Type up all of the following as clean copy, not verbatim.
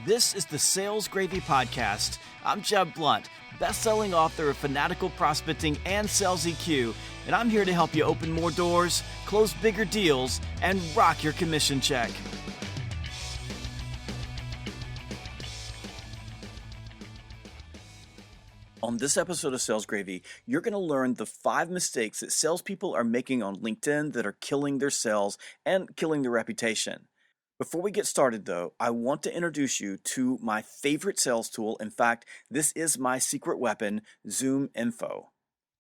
This is the Sales Gravy Podcast. I'm Jeb Blount, best-selling author of Fanatical Prospecting and Sales EQ, and I'm here to help you open more doors, close bigger deals, and rock your commission check. On this episode of Sales Gravy, you're going to learn the 5 mistakes that salespeople are making on LinkedIn that are killing their sales and killing their reputation. Before we get started, though, I want to introduce you to my favorite sales tool. In fact, this is my secret weapon, Zoom Info.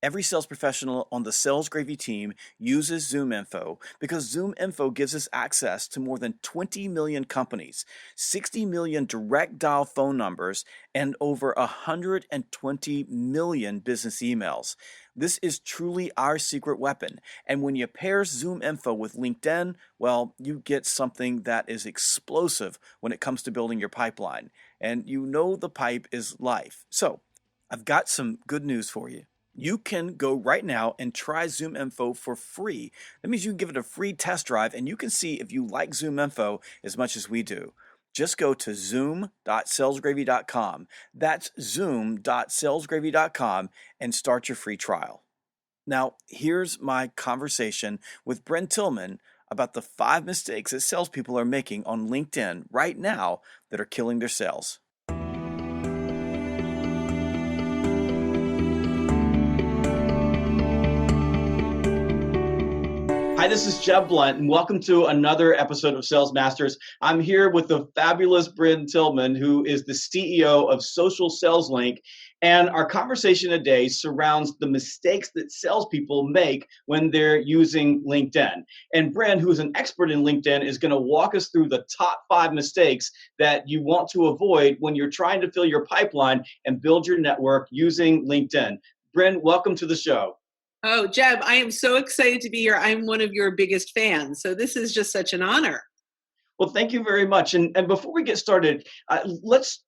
Every sales professional on the Sales Gravy team uses Zoom Info because Zoom Info gives us access to more than 20 million companies, 60 million direct dial phone numbers, and over 120 million business emails. This is truly our secret weapon. And when you pair Zoom Info with LinkedIn, well, you get something that is explosive when it comes to building your pipeline. And you know the pipe is life. So I've got some good news for you. You can go right now and try Zoom Info for free. That means you can give it a free test drive and you can see if you like Zoom Info as much as we do. Just go to zoom.salesgravy.com. That's zoom.salesgravy.com and start your free trial. Now, here's my conversation with Brent Tillman about the 5 mistakes that salespeople are making on LinkedIn right now that are killing their sales. Hi, this is Jeb Blount, and welcome to another episode of Sales Masters. I'm here with the fabulous Brent Tillman, who is the CEO of Social Sales Link, and our conversation today surrounds the mistakes that salespeople make when they're using LinkedIn. And Brent, who is an expert in LinkedIn, is going to walk us through the top 5 mistakes that you want to avoid when you're trying to fill your pipeline and build your network using LinkedIn. Brent, welcome to the show. Oh, Jeb, I am so excited to be here. I'm one of your biggest fans, so this is just such an honor. Well, thank you very much. And before we get started, let's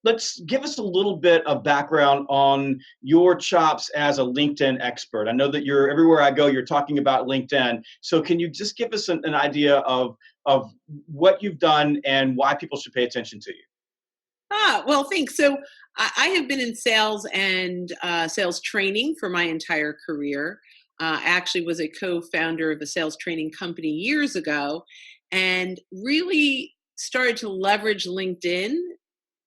give us a little bit of background on your chops as a LinkedIn expert. I know that you're everywhere I go, you're talking about LinkedIn. So can you just give us an idea of what you've done and why people should pay attention to you? Well, thanks. So I have been in sales and sales training for my entire career. I actually was a co-founder of a sales training company years ago and really started to leverage LinkedIn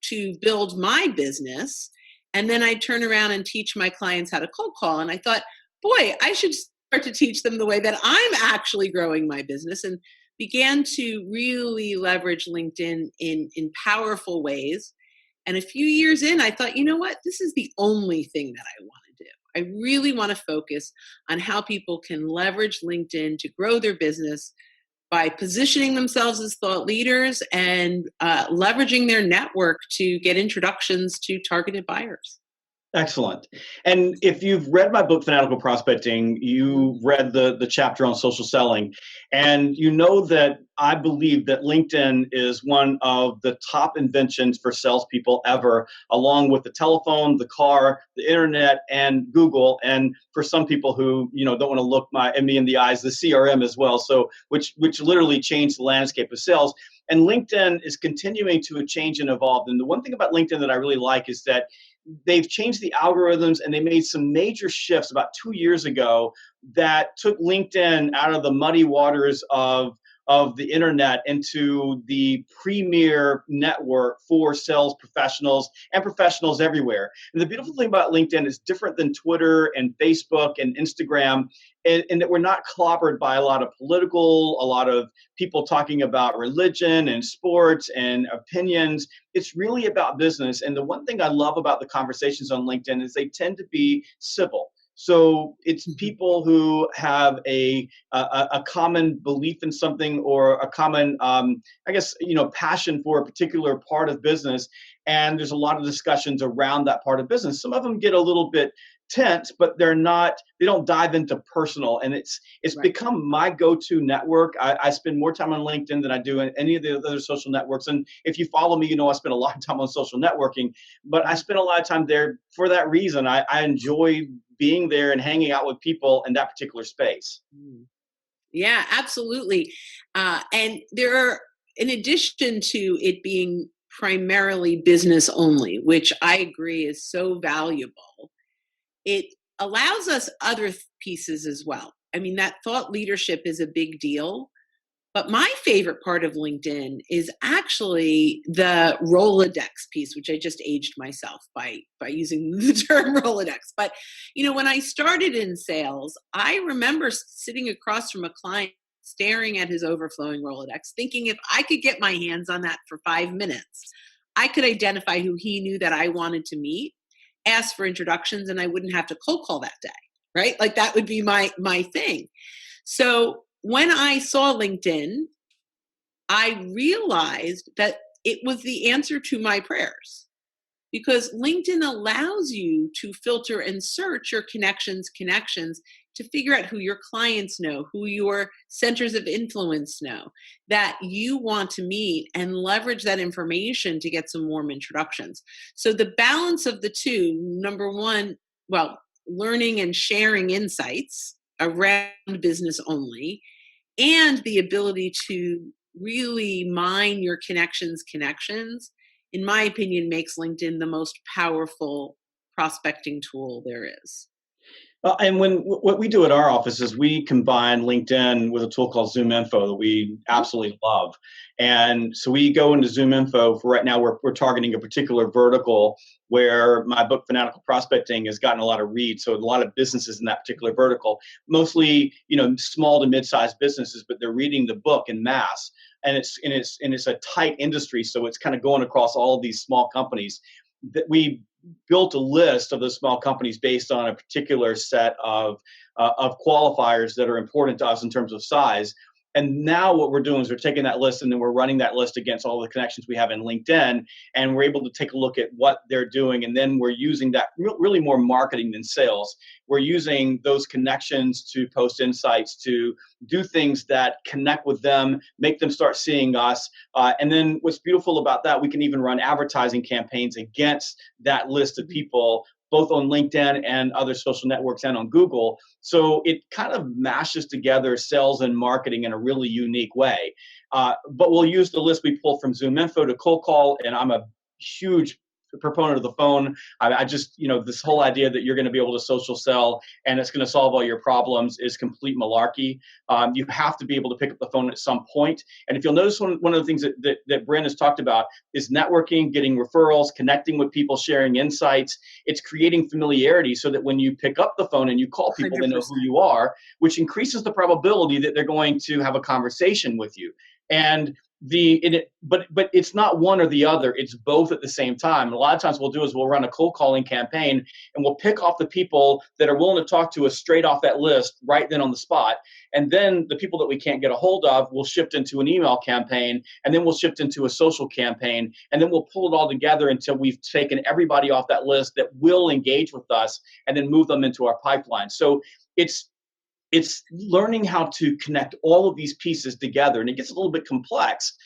to build my business. And then I turn around and teach my clients how to cold call. And I thought, boy, I should start to teach them the way that I'm actually growing my business, and began to really leverage LinkedIn in powerful ways. And a few years in, I thought, you know what? This is the only thing that I want to do. I really want to focus on how people can leverage LinkedIn to grow their business by positioning themselves as thought leaders and leveraging their network to get introductions to targeted buyers. Excellent. And if you've read my book, Fanatical Prospecting, you read the chapter on social selling, and you know that I believe that LinkedIn is one of the top inventions for salespeople ever, along with the telephone, the car, the internet, and Google. And for some people who don't want to look me in the eyes, the CRM as well. So which literally changed the landscape of sales. And LinkedIn is continuing to change and evolve. And the one thing about LinkedIn that I really like is that they've changed the algorithms, and they made some major shifts about 2 years ago that took LinkedIn out of the muddy waters of the internet into the premier network for sales professionals and professionals everywhere. And the beautiful thing about LinkedIn is different than Twitter and Facebook and Instagram, in that we're not clobbered by a lot of a lot of people talking about religion and sports and opinions. It's really about business. And the one thing I love about the conversations on LinkedIn is they tend to be civil. So it's people who have a common belief in something, or a common, passion for a particular part of business. And there's a lot of discussions around that part of business. Some of them get a little bit tense, but they don't dive into personal. And it's right. Become my go-to network. I spend more time on LinkedIn than I do in any of the other social networks. And if you follow me, I spend a lot of time on social networking, but I spend a lot of time there for that reason. I enjoy being there and hanging out with people in that particular space. Yeah, absolutely. And there are, in addition to it being primarily business only, which I agree is so valuable, it allows us other pieces as well. I mean, that thought leadership is a big deal. But my favorite part of LinkedIn is actually the Rolodex piece, which I just aged myself by using the term Rolodex. But when I started in sales, I remember sitting across from a client, staring at his overflowing Rolodex, thinking if I could get my hands on that for 5 minutes, I could identify who he knew that I wanted to meet, ask for introductions, and I wouldn't have to cold call that day, right? Like that would be my thing. So when I saw LinkedIn, I realized that it was the answer to my prayers, because LinkedIn allows you to filter and search your connections to figure out who your clients know, who your centers of influence know, that you want to meet, and leverage that information to get some warm introductions. So the balance of the two, number one, well, learning and sharing insights around business only, and the ability to really mine your connections, in my opinion, makes LinkedIn the most powerful prospecting tool there is. And what we do at our office is we combine LinkedIn with a tool called Zoom Info that we absolutely love. And so we go into Zoom Info. For right now, we're targeting a particular vertical where my book Fanatical Prospecting has gotten a lot of reads. So a lot of businesses in that particular vertical, mostly small to mid-sized businesses, but they're reading the book in mass. And it's a tight industry, so it's kind of going across all of these small companies. That we built a list of those small companies based on a particular set of qualifiers that are important to us in terms of size. And now what we're doing is we're taking that list and then we're running that list against all the connections we have in LinkedIn, and we're able to take a look at what they're doing. And then we're using that really more marketing than sales. We're using those connections to post insights, to do things that connect with them, make them start seeing us. And then what's beautiful about that, we can even run advertising campaigns against that list of people, both on LinkedIn and other social networks and on Google. So it kind of mashes together sales and marketing in a really unique way. But we'll use the list we pull from Zoom Info to cold call, and I'm a huge proponent of the phone. I just, this whole idea that you're going to be able to social sell and it's going to solve all your problems is complete malarkey. You have to be able to pick up the phone at some point. And if you'll notice, one of the things that Brent has talked about is networking, getting referrals, connecting with people, sharing insights. It's creating familiarity so that when you pick up the phone and you call people, 100%. They know who you are, which increases the probability that they're going to have a conversation with you. And but it's not one or the other, it's both at the same time. And a lot of times we'll do is we'll run a cold calling campaign and we'll pick off the people that are willing to talk to us straight off that list right then on the spot. And then the people that we can't get a hold of, we'll shift into an email campaign, and then we'll shift into a social campaign, and then we'll pull it all together until we've taken everybody off that list that will engage with us and then move them into our pipeline. So it's learning how to connect all of these pieces together, and it gets a little bit complex.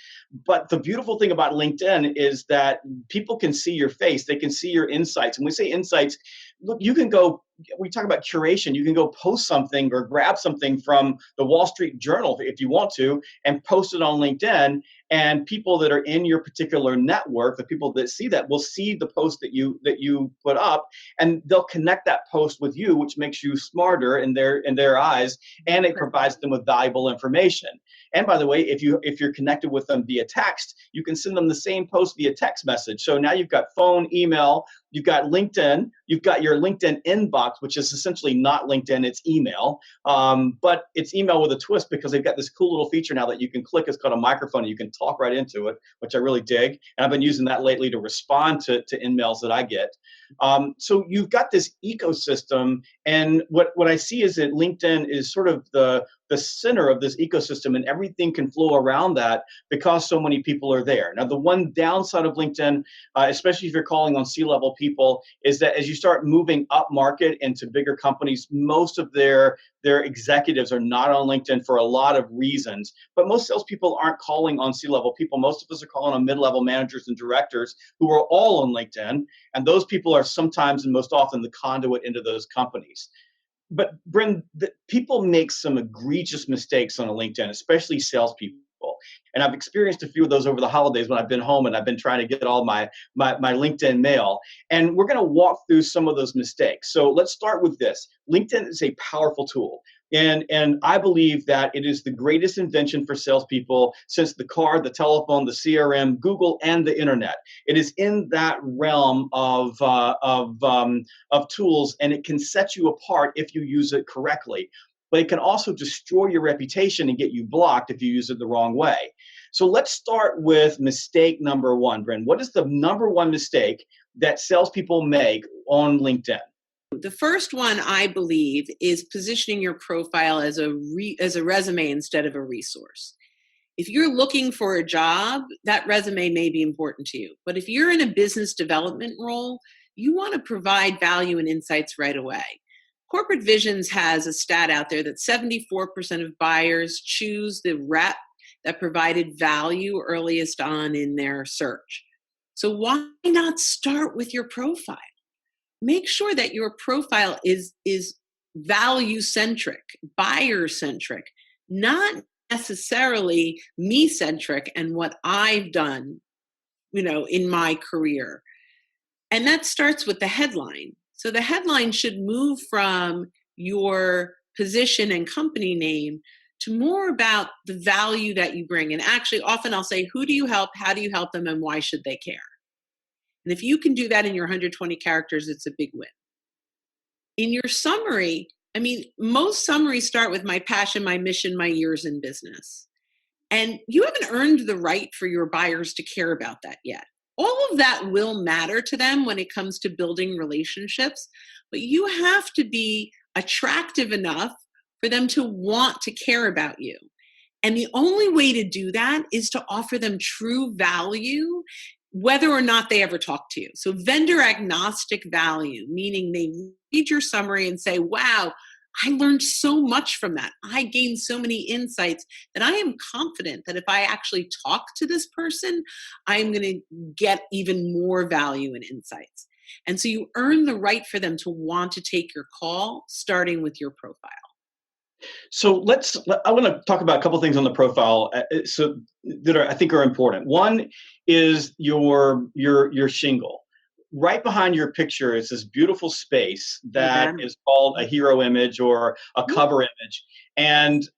But the beautiful thing about LinkedIn is that people can see your face. They can see your insights. And when we say insights, look, you can go, we talk about curation. You can go post something or grab something from the Wall Street Journal if you want to and post it on LinkedIn. And people that are in your particular network, the people that see that will see the post that you put up, and they'll connect that post with you, which makes you smarter in their eyes, and it provides them with valuable information. And by the way, if you're connected with them via text, you can send them the same post via text message. So now you've got phone, email, you've got LinkedIn, you've got your LinkedIn inbox, which is essentially not LinkedIn, it's email. But it's email with a twist, because they've got this cool little feature now that you can click. It's called a microphone, and you can talk right into it, which I really dig. And I've been using that lately to respond to emails that I get. So you've got this ecosystem, and what I see is that LinkedIn is sort of the center of this ecosystem, and everything can flow around that because so many people are there. Now, the one downside of LinkedIn, especially if you're calling on C-level people, is that as you start moving up market into bigger companies, most of their executives are not on LinkedIn for a lot of reasons. But most salespeople aren't calling on C-level people. Most of us are calling on mid-level managers and directors who are all on LinkedIn. And those people are sometimes and most often the conduit into those companies. But Brent, people make some egregious mistakes on LinkedIn, especially salespeople. salespeople. And I've experienced a few of those over the holidays when I've been home and I've been trying to get all my LinkedIn mail. And we're going to walk through some of those mistakes. So let's start with this. LinkedIn is a powerful tool. And I believe that it is the greatest invention for salespeople since the car, the telephone, the CRM, Google, and the internet. It is in that realm of tools, and it can set you apart if you use it correctly. But it can also destroy your reputation and get you blocked if you use it the wrong way. So let's start with mistake number one, Brent. What is the number one mistake that salespeople make on LinkedIn? The first one, I believe, is positioning your profile as a resume instead of a resource. If you're looking for a job, that resume may be important to you. But if you're in a business development role, you want to provide value and insights right away. Corporate Visions has a stat out there that 74% of buyers choose the rep that provided value earliest on in their search. So why not start with your profile? Make sure that your profile is value-centric, buyer-centric, not necessarily me-centric and what I've done, in my career. And that starts with the headline. So the headline should move from your position and company name to more about the value that you bring. And actually, often I'll say, who do you help? How do you help them? And why should they care? And if you can do that in your 120 characters, it's a big win. In your summary, most summaries start with my passion, my mission, my years in business. And you haven't earned the right for your buyers to care about that yet. All of that will matter to them when it comes to building relationships, but you have to be attractive enough for them to want to care about you. And the only way to do that is to offer them true value, whether or not they ever talk to you. So vendor agnostic value, meaning they read your summary and say, wow, I learned so much from that. I gained so many insights that I am confident that if I actually talk to this person, I'm going to get even more value and insights. And so you earn the right for them to want to take your call, starting with your profile. So I want to talk about a couple of things on the profile that I think are important. One is your shingle. Right behind your picture is this beautiful space that is called a hero image or a cover image. And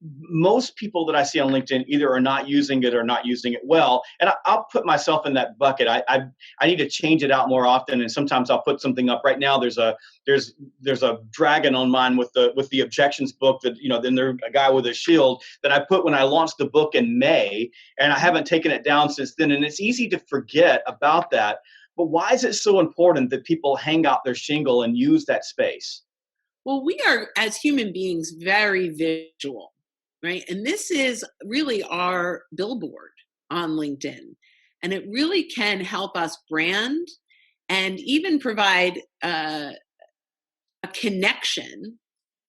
most people that I see on LinkedIn either are not using it or not using it well. And I'll put myself in that bucket. I need to change it out more often. And sometimes I'll put something up. Right now, there's a dragon on mine with the objections book that, then there's a guy with a shield that I put when I launched the book in May, and I haven't taken it down since then. And it's easy to forget about that. But why is it so important that people hang out their shingle and use that space? Well, we are, as human beings, very visual, right? And this is really our billboard on LinkedIn. And it really can help us brand and even provide a connection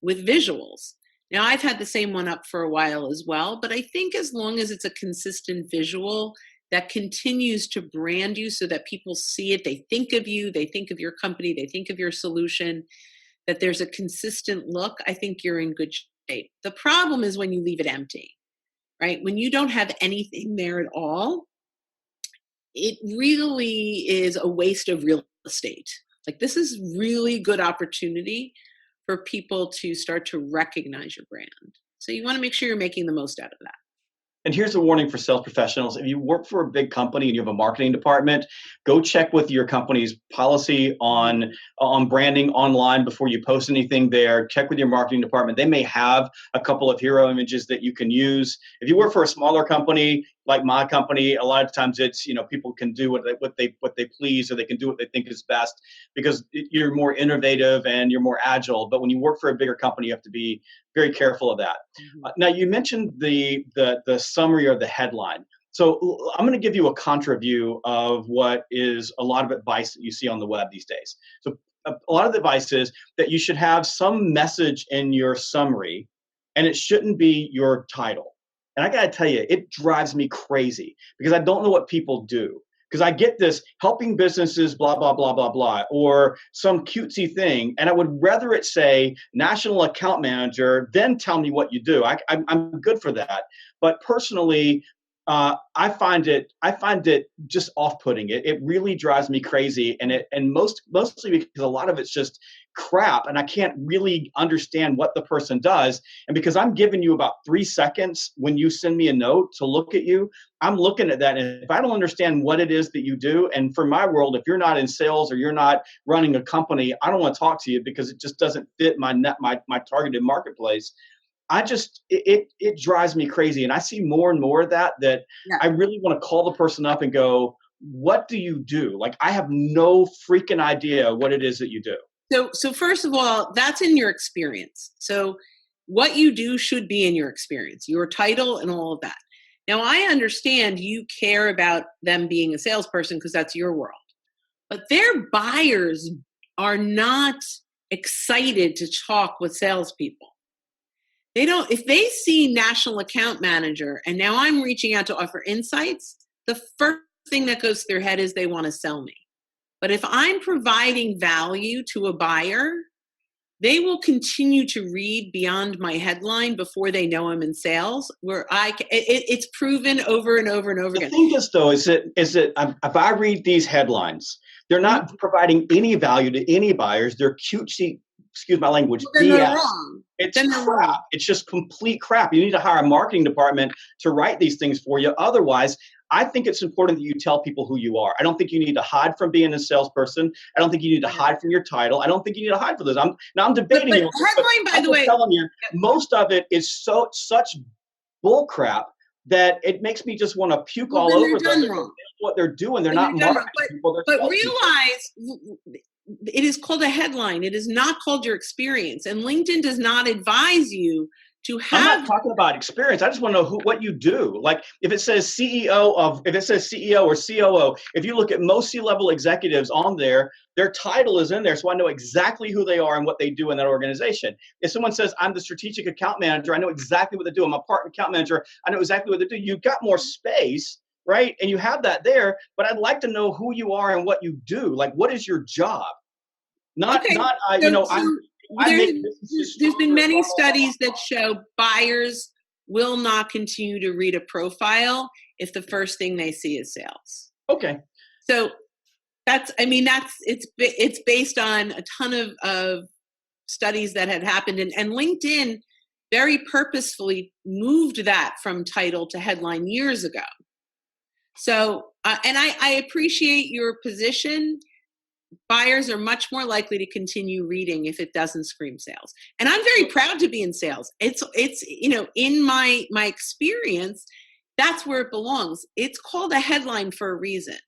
with visuals. Now, I've had the same one up for a while as well, but I think as long as it's a consistent visual that continues to brand you so that people see it, they think of you, they think of your company, they think of your solution, that there's a consistent look, I think you're in good shape. The problem is when you leave it empty, right? When you don't have anything there at all, it really is a waste of real estate. Like, this is really good opportunity for people to start to recognize your brand. So you want to make sure you're making the most out of that. And here's a warning for sales professionals. If you work for a big company and you have a marketing department, go check with your company's policy on branding online before you post anything there. Check with your marketing department. They may have a couple of hero images that you can use. If you work for a smaller company, like my company, a lot of times it's, people can do what they please, or they can do what they think is best because you're more innovative and you're more agile. But when you work for a bigger company, you have to be very careful of that. Mm-hmm. Now, you mentioned the summary or the headline. So I'm going to give you a contra view of what is a lot of advice that you see on the web these days. So a lot of the advice is that you should have some message in your summary, and it shouldn't be your title. And I got to tell you, it drives me crazy because I don't know what people do. because I get this helping businesses, blah, blah, blah, blah, blah, or some cutesy thing. And I would rather it say national account manager than tell me what you do. I'm good for that. But personally, I find it just off-putting. It really drives me crazy, and mostly because a lot of it's just crap, and I can't really understand what the person does. And because I'm giving you about 3 seconds when you send me a note to look at you, I'm looking at that, and if I don't understand what it is that you do, and for my world, if you're not in sales or you're not running a company, I don't want to talk to you because it just doesn't fit my targeted marketplace. It drives me crazy. And I see more and more of that yeah. I really want to call the person up and go, what do you do? Like, I have no freaking idea what it is that you do. So first of all, that's in your experience. So what you do should be in your experience, your title and all of that. Now, I understand you care about them being a salesperson because that's your world. But their buyers are not excited to talk with salespeople. They don't, if they see national account manager and now I'm reaching out to offer insights, the first thing that goes through their head is they want to sell me. But if I'm providing value to a buyer, they will continue to read beyond my headline before they know I'm in sales, where it's proven over and over and over again. The thing is, though, is that if I read these headlines, they're not providing any value to any buyers. They're cutesy, excuse my language, BS. They're wrong. It's crap. It's just complete crap. You need to hire a marketing department to write these things for you. Otherwise, I think it's important that you tell people who you are. I don't think you need to hide from being a salesperson. I don't think you need to hide from your title. I don't think you need to hide from this. I'm debating you. Headline, by the way, telling you, most of it is such bull crap that it makes me just want to puke all over them. What they're doing, they're not marketing people. But realize it is called a headline. It is not called your experience. And LinkedIn does not advise you to have. I'm not talking about experience. I just want to know what you do. Like if it says CEO or COO, if you look at most C-level executives on there, their title is in there. So I know exactly who they are and what they do in that organization. If someone says, I'm the strategic account manager, I know exactly what they do. I'm a partner account manager. I know exactly what they do. You've got more space, right? And you have that there, but I'd like to know who you are and what you do. Like, what is your job? There's been many studies that show buyers will not continue to read a profile if the first thing they see is sales. Okay. So it's based on a ton of studies that had happened, and LinkedIn very purposefully moved that from title to headline years ago. So, and I appreciate your position. Buyers are much more likely to continue reading if it doesn't scream sales. And I'm very proud to be in sales. It's in my experience, that's where it belongs. It's called a headline for a reason.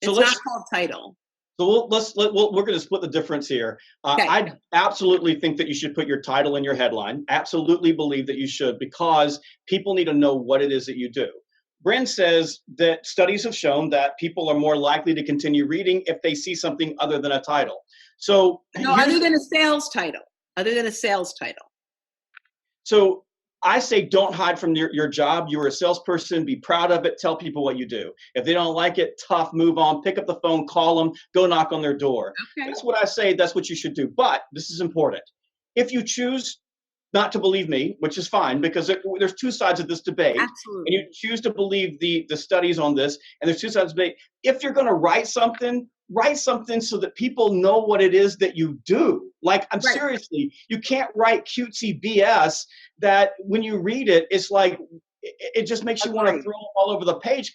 It's not called title. So we're going to split the difference here. Okay. I absolutely think that you should put your title in your headline. Absolutely believe that you should, because people need to know what it is that you do. Brent says that studies have shown that people are more likely to continue reading if they see something other than a title. So other than a sales title. So I say don't hide from your job. You're a salesperson. Be proud of it. Tell people what you do. If they don't like it, tough, move on. Pick up the phone, call them, go knock on their door. Okay. That's what I say. That's what you should do. But this is important. If you choose not to believe me, which is fine, because there's two sides of this debate. Absolutely. And you choose to believe the studies on this, and there's two sides of the debate. If you're going to write something so that people know what it is that you do. Like, seriously, you can't write cutesy BS that when you read it, it's like, it just makes you want to throw all over the page,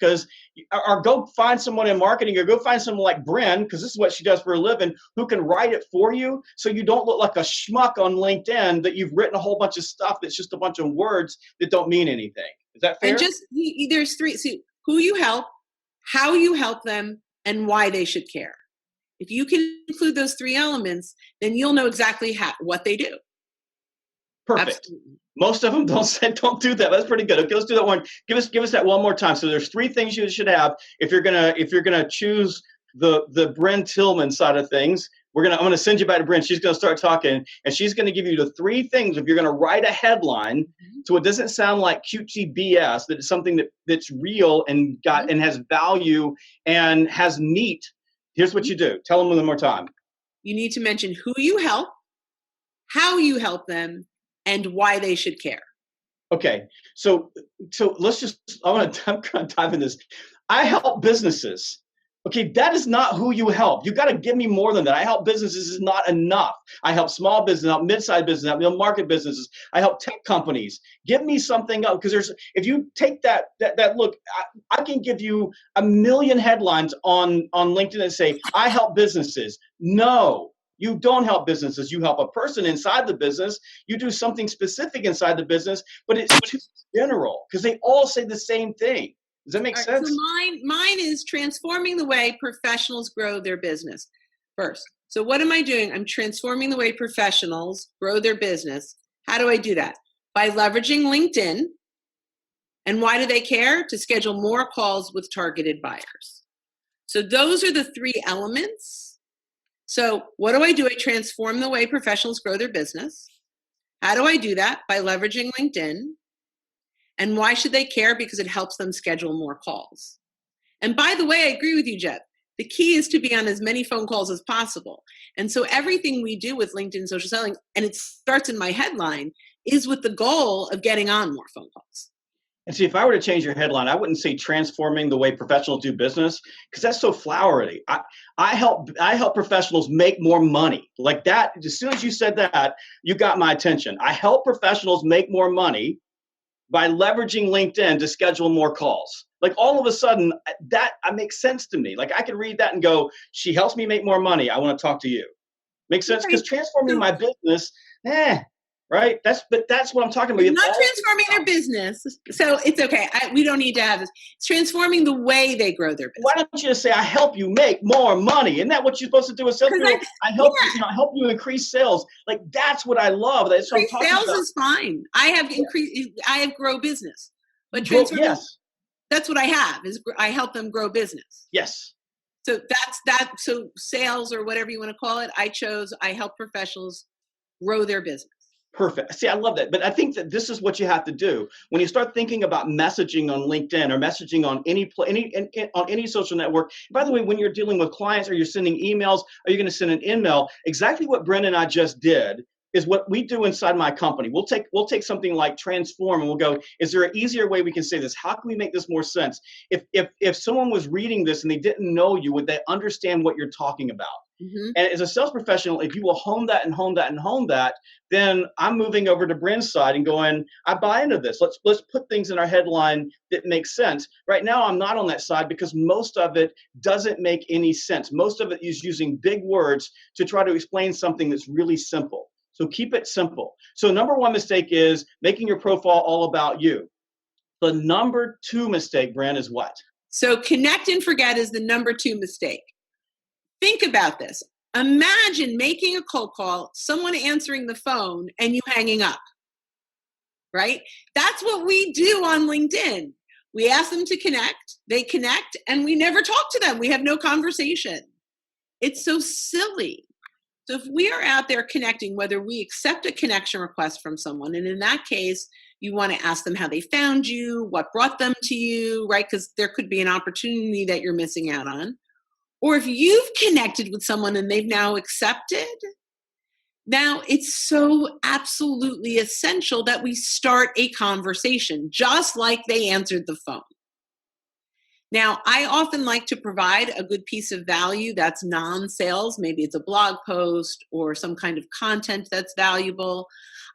or go find someone in marketing, or go find someone like Brent, because this is what she does for a living, who can write it for you so you don't look like a schmuck on LinkedIn that you've written a whole bunch of stuff that's just a bunch of words that don't mean anything. Is that fair? And there's three, see, who you help, how you help them, and why they should care. If you can include those three elements, then you'll know exactly what they do. Perfect. Absolutely. Most of them don't do that. That's pretty good. Okay, let's do that one. Give us that one more time. So there's three things you should have if you're gonna choose the Brent Tillman side of things. I'm gonna send you back to Brent. She's gonna start talking, and she's gonna give you the 3 things if you're gonna write a headline, so it doesn't sound like cutesy BS. That it's something that's real and has value and has meat. Here's what you do. Tell them one more time. You need to mention who you help, how you help them, and why they should care. Okay, so let's just. I'm gonna dive in this. I help businesses. Okay, that is not who you help. You got to give me more than that. I help businesses is not enough. I help small business, I help mid-sized business, I help middle market businesses. I help tech companies. Give me something else, because if you take that look, I can give you a million headlines on LinkedIn that say I help businesses. No, you don't help businesses. You help a person inside the business. You do something specific inside the business, but it's too general because they all say the same thing. Does that make sense? So mine is transforming the way professionals grow their business first. So what am I doing? I'm transforming the way professionals grow their business. How do I do that? By leveraging LinkedIn. And why do they care? To schedule more calls with targeted buyers. So those are the 3 elements. So what do? I transform the way professionals grow their business. How do I do that? By leveraging LinkedIn. And why should they care? Because it helps them schedule more calls. And by the way, I agree with you, Jeb. The key is to be on as many phone calls as possible. And so everything we do with LinkedIn social selling, and it starts in my headline, is with the goal of getting on more phone calls. And see, if I were to change your headline, I wouldn't say transforming the way professionals do business, because that's so flowery. I help professionals make more money. Like that, as soon as you said that, you got my attention. I help professionals make more money by leveraging LinkedIn to schedule more calls. Like all of a sudden, that makes sense to me. Like I could read that and go, she helps me make more money. I want to talk to you. Makes sense? Because transforming my business, right? That's what I'm talking about. It's not transforming their business. So it's okay. We don't need to have this. It's transforming the way they grow their business. Why don't you just say, I help you make more money? Isn't that what you're supposed to do? I help you, I help you increase sales. Like that's what I love. That's what I'm talking about. Sales is fine. I have grow business. But that's what I have is I help them grow business. Yes. So that's that. So sales or whatever you want to call it, I help professionals grow their business. Perfect. See, I love that. But I think that this is what you have to do when you start thinking about messaging on LinkedIn or messaging on any social network. By the way, when you're dealing with clients or you're sending emails, or you're going to send an email, exactly what Brent and I just did is what we do inside my company. We'll take something like transform and we'll go, is there an easier way we can say this? How can we make this more sense? If someone was reading this and they didn't know you, would they understand what you're talking about? Mm-hmm. And as a sales professional, if you will hone that and hone that and hone that, then I'm moving over to Brent's side and going, I buy into this. Let's put things in our headline that makes sense. Right now, I'm not on that side because most of it doesn't make any sense. Most of it is using big words to try to explain something that's really simple. So keep it simple. So number 1 mistake is making your profile all about you. The number 2 mistake, Brent, is what? So connect and forget is the number 2 mistake. Think about this. Imagine making a cold call, someone answering the phone, and you hanging up, right? That's what we do on LinkedIn. We ask them to connect, they connect, and we never talk to them. We have no conversation. It's so silly. So if we are out there connecting, whether we accept a connection request from someone, and in that case, you want to ask them how they found you, what brought them to you, right? Because there could be an opportunity that you're missing out on. Or if you've connected with someone and they've now accepted, now it's so absolutely essential that we start a conversation, just like they answered the phone. Now, I often like to provide a good piece of value that's non-sales. Maybe it's a blog post or some kind of content that's valuable.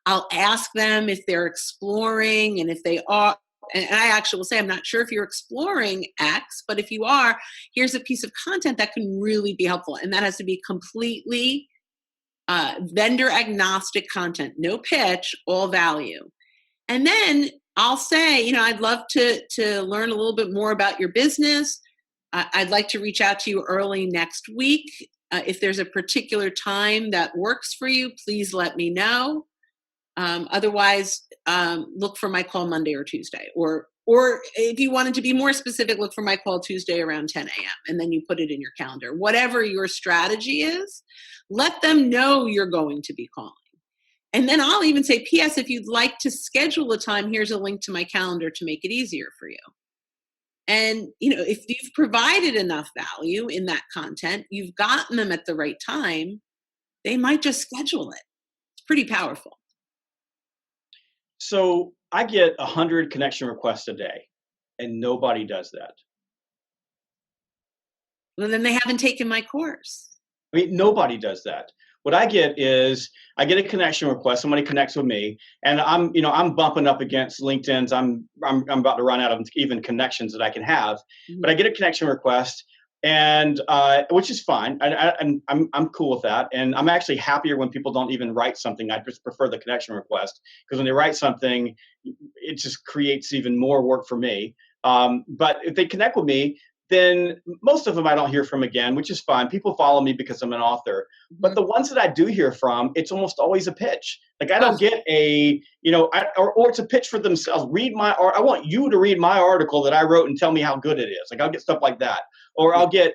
I'll ask them if they're exploring, and if they are, and I actually will say, I'm not sure if you're exploring X, but if you are, here's a piece of content that can really be helpful. And that has to be completely vendor agnostic content, no pitch, all value. And then I'll say, I'd love to learn a little bit more about your business. I'd like to reach out to you early next week. If there's a particular time that works for you, please let me know. Otherwise, look for my call Monday or Tuesday, or Or if you wanted to be more specific, look for my call Tuesday around 10 a.m. and then you put it in your calendar. Whatever your strategy is, let them know you're going to be calling. And then I'll even say, P.S., if you'd like to schedule a time, here's a link to my calendar to make it easier for you. And, if you've provided enough value in that content, you've gotten them at the right time, they might just schedule it. It's pretty powerful. So I get 100 connection requests a day, and nobody does that. Well, then they haven't taken my course. I mean, nobody does that. What I get is I get a connection request. Somebody connects with me, and I'm bumping up against LinkedIn's. I'm about to run out of even connections that I can have. Mm-hmm. But I get a connection request, and which is fine. I'm cool with that, and I'm actually happier when people don't even write something. I just prefer the connection request, because when they write something, it just creates even more work for me. But if they connect with me, then most of them I don't hear from again, which is fine. People follow me because I'm an author. But the ones that I do hear from, it's almost always a pitch. Like I don't get or it's a pitch for themselves. I want you to read my article that I wrote and tell me how good it is. Like I'll get stuff like that. Or I'll get,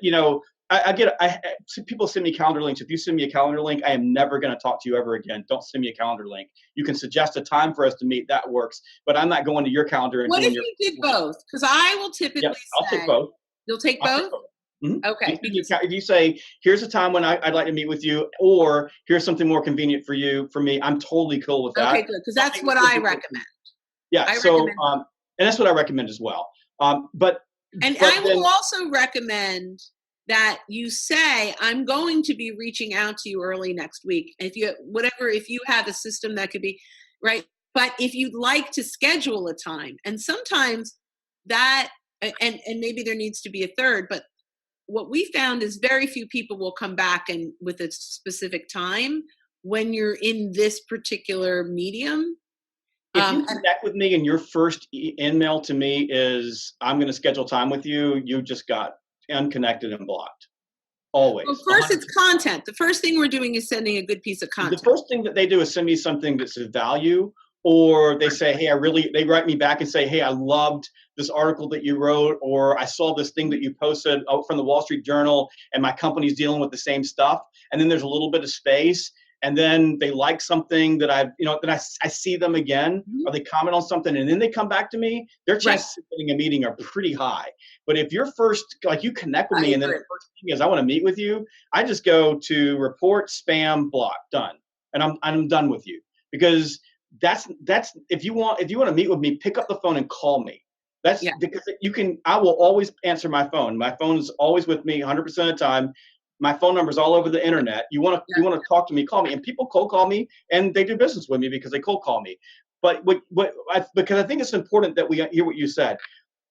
people send me calendar links. If you send me a calendar link, I am never going to talk to you ever again. Don't send me a calendar link. You can suggest a time for us to meet. That works. But I'm not going to your calendar. And what if you did both? Because I will typically I'll take both. You'll take both? Mm-hmm. Okay. If you say, here's a time when I'd like to meet with you, or here's something more convenient for me, I'm totally cool with that. Okay, good, because that's what I recommend. Yeah, and that's what I recommend as well. I will also recommend that you say, I'm going to be reaching out to you early next week. If you have a system that could be, right? But if you'd like to schedule a time, and sometimes that, and maybe there needs to be a third, but what we found is very few people will come back and with a specific time when you're in this particular medium. If you connect with me and your first email to me is, I'm going to schedule time with you, you just got unconnected and blocked. Always. Well, first, 100%. It's content. The first thing we're doing is sending a good piece of content. The first thing that they do is send me something that's of value. Or they say, hey, they write me back and say, hey, I loved this article that you wrote, or I saw this thing that you posted from the Wall Street Journal, and my company's dealing with the same stuff. And then there's a little bit of space, and then they like something that I see them again, or they comment on something, and then they come back to me. Their chances of getting a meeting are pretty high. But if you're first, like you connect with me, and then the first thing is I want to meet with you, I just go to report, spam, block, done, and I'm done with you. Because that's if you want to meet with me, pick up the phone and call me. Because I will always answer my phone. My phone is always with me 100% of the time. My phone number is all over the internet. You want to talk to me, call me. And people cold call me, and they do business with me because they cold call me. But because I think it's important that we hear what you said.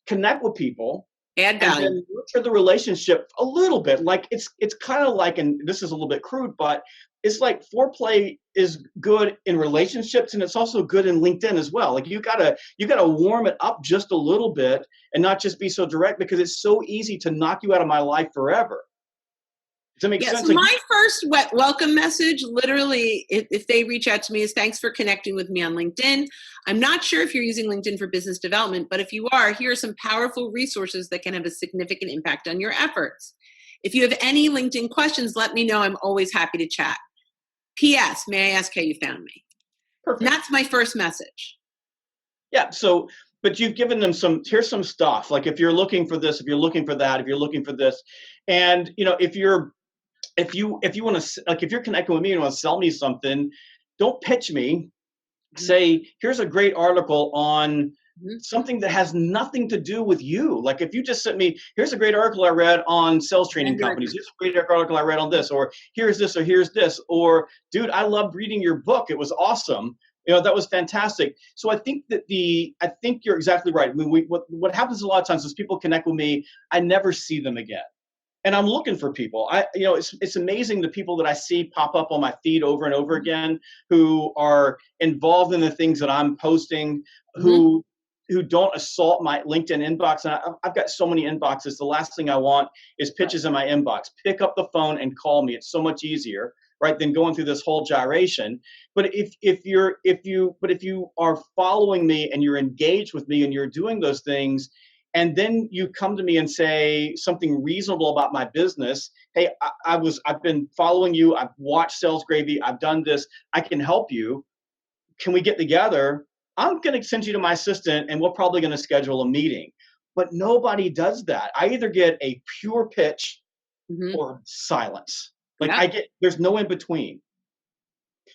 Connect with people. Add value. And then nurture the relationship a little bit. Like it's kind of like, and this is a little bit crude, but it's like foreplay is good in relationships, and it's also good in LinkedIn as well. Like you gotta warm it up just a little bit and not just be so direct, because it's so easy to knock you out of my life forever. Does that make sense? So my first welcome message, literally, if they reach out to me, is thanks for connecting with me on LinkedIn. I'm not sure if you're using LinkedIn for business development, but if you are, here are some powerful resources that can have a significant impact on your efforts. If you have any LinkedIn questions, let me know. I'm always happy to chat. P.S. May I ask how you found me? Perfect. And that's my first message. Yeah. So, but you've given them here's some stuff. Like if you're looking for this, if you're looking for that, if you're looking for this, and if you want to, like, if you're connecting with me and want to sell me something, don't pitch me. Say, here's a great article on something that has nothing to do with you. Like if you just sent me, here's a great article I read on sales training companies. Here's a great article I read on this, or here's this, or here's this, or dude, I loved reading your book. It was awesome. That was fantastic. So I think you're exactly right. I mean, what happens a lot of times is people connect with me, I never see them again. And I'm looking for people. It's amazing the people that I see pop up on my feed over and over again, who are involved in the things that I'm posting, who don't assault my LinkedIn inbox. And I've got so many inboxes. The last thing I want is pitches in my inbox. Pick up the phone and call me. It's so much easier. right, than going through this whole gyration. But if you are following me and you're engaged with me and you're doing those things, and then you come to me and say something reasonable about my business. Hey, I've been following you. I've watched Sales Gravy. I've done this. I can help you. Can we get together? I'm going to send you to my assistant and we're probably going to schedule a meeting. But nobody does that. I either get a pure pitch or silence. Like there's no in between.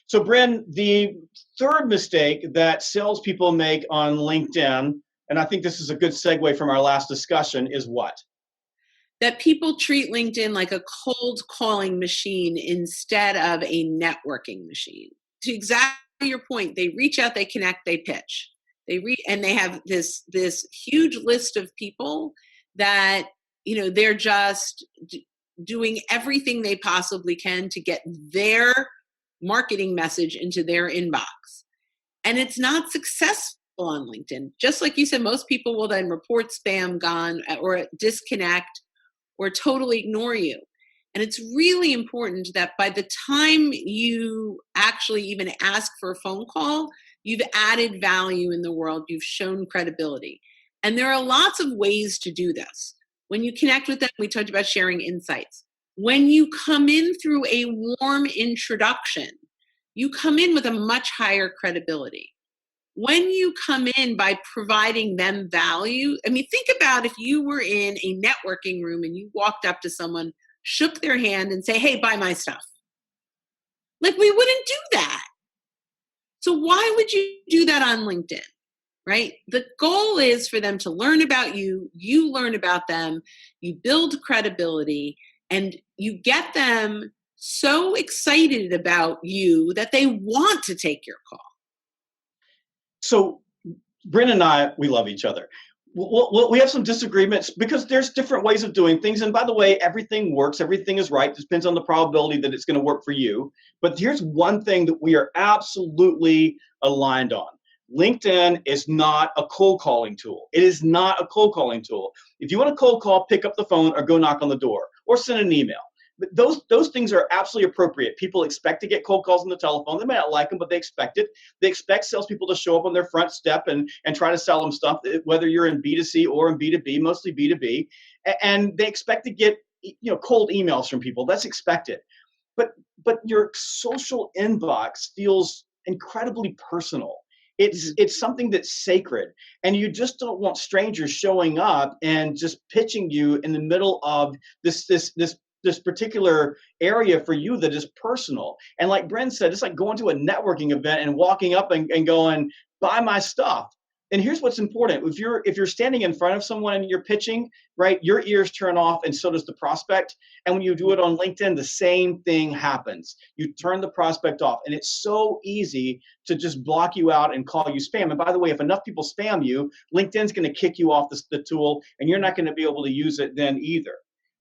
So Bryn, the third mistake that salespeople make on LinkedIn, and I think this is a good segue from our last discussion, is what? That people treat LinkedIn like a cold calling machine instead of a networking machine. To exactly your point, they reach out, they connect, they pitch. And they have this huge list of people that, they're just doing everything they possibly can to get their marketing message into their inbox. And it's not successful on LinkedIn. Just like you said, most people will then report spam gone or disconnect or totally ignore you. And it's really important that by the time you actually even ask for a phone call, you've added value in the world, you've shown credibility. And there are lots of ways to do this. When you connect with them, we talked about sharing insights. When you come in through a warm introduction, you come in with a much higher credibility. When you come in by providing them value, think about if you were in a networking room and you walked up to someone, shook their hand and say, hey, buy my stuff. Like, we wouldn't do that. So why would you do that on LinkedIn, right? The goal is for them to learn about you, you learn about them, you build credibility, and you get them so excited about you that they want to take your call. So Brent and I, we love each other. We have some disagreements because there's different ways of doing things. And by the way, everything works. Everything is right. It depends on the probability that it's going to work for you. But here's one thing that we are absolutely aligned on. LinkedIn is not a cold calling tool. It is not a cold calling tool. If you want to cold call, pick up the phone or go knock on the door or send an email. But those things are absolutely appropriate. People expect to get cold calls on the telephone. They may not like them, but they expect it. They expect salespeople to show up on their front step and try to sell them stuff, whether you're in B2C or in B2B, mostly B2B. And they expect to get cold emails from people. That's expected. But your social inbox feels incredibly personal. It's something that's sacred, and you just don't want strangers showing up and just pitching you in the middle of this particular area for you that is personal. And like Brent said, it's like going to a networking event and walking up and going, buy my stuff. And here's what's important. If you're standing in front of someone and you're pitching, right, your ears turn off and so does the prospect. And when you do it on LinkedIn, the same thing happens. You turn the prospect off. And it's so easy to just block you out and call you spam. And by the way, if enough people spam you, LinkedIn's going to kick you off the tool, and you're not going to be able to use it then either.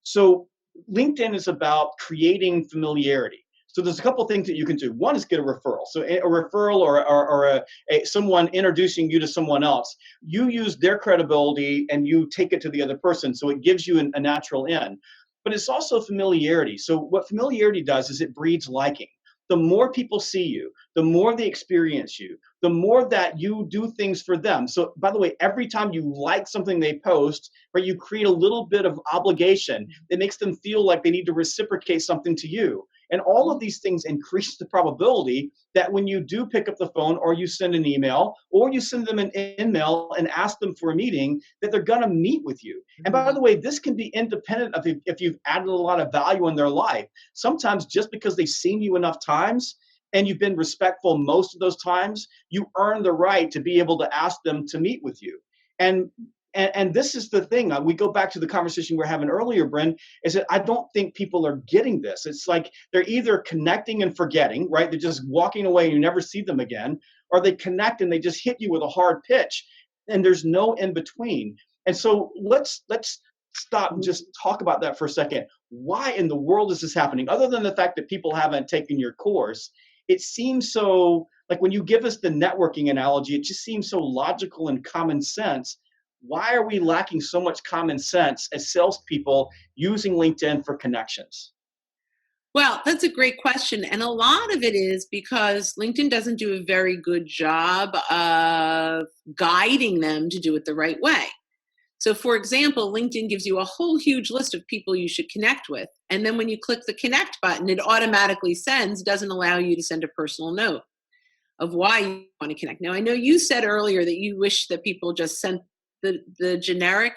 So LinkedIn is about creating familiarity. So there's a couple of things that you can do. One is get a referral. So a referral or someone introducing you to someone else, you use their credibility and you take it to the other person. So it gives you a natural in. But it's also familiarity. So what familiarity does is it breeds liking. The more people see you, the more they experience you, the more that you do things for them. So by the way, every time you like something they post, where you create a little bit of obligation, it makes them feel like they need to reciprocate something to you. And all of these things increase the probability that when you do pick up the phone or you send an email or you send them an email and ask them for a meeting, that they're going to meet with you. And by the way, this can be independent of if you've added a lot of value in their life. Sometimes just because they've seen you enough times and you've been respectful most of those times, you earn the right to be able to ask them to meet with you. And this is the thing. We go back to the conversation we were having earlier, Brent, is that I don't think people are getting this. It's like they're either connecting and forgetting, right? They're just walking away and you never see them again, or they connect and they just hit you with a hard pitch, and there's no in between. And so let's stop and just talk about that for a second. Why in the world is this happening? Other than the fact that people haven't taken your course, it seems so, like when you give us the networking analogy, it just seems so logical and common sense. Why are we lacking so much common sense as salespeople using LinkedIn for connections? Well, that's a great question. And a lot of it is because LinkedIn doesn't do a very good job of guiding them to do it the right way. So, for example, LinkedIn gives you a whole huge list of people you should connect with. And then when you click the connect button, it automatically sends, doesn't allow you to send a personal note of why you want to connect. Now, I know you said earlier that you wish that people just sent the generic,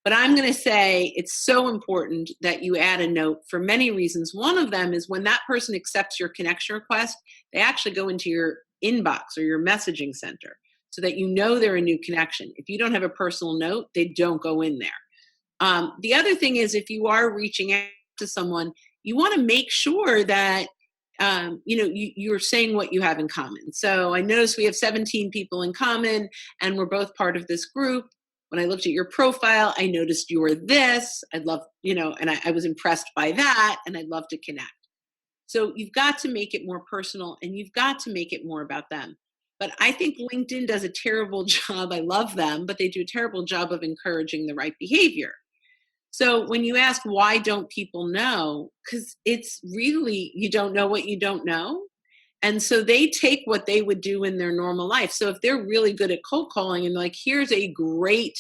but I'm going to say it's so important that you add a note for many reasons. One of them is when that person accepts your connection request, they actually go into your inbox or your messaging center so that you know they're a new connection. If you don't have a personal note, they don't go in there. The other thing is if you are reaching out to someone, you want to make sure that you're saying what you have in common. So I noticed we have 17 people in common and we're both part of this group. When I looked at your profile, I noticed you were this. I'd love, and I was impressed by that and I'd love to connect. So you've got to make it more personal and you've got to make it more about them. But I think LinkedIn does a terrible job. I love them, but they do a terrible job of encouraging the right behavior. So when you ask why don't people know, because it's really, you don't know what you don't know. And so they take what they would do in their normal life. So if they're really good at cold calling and like, here's a great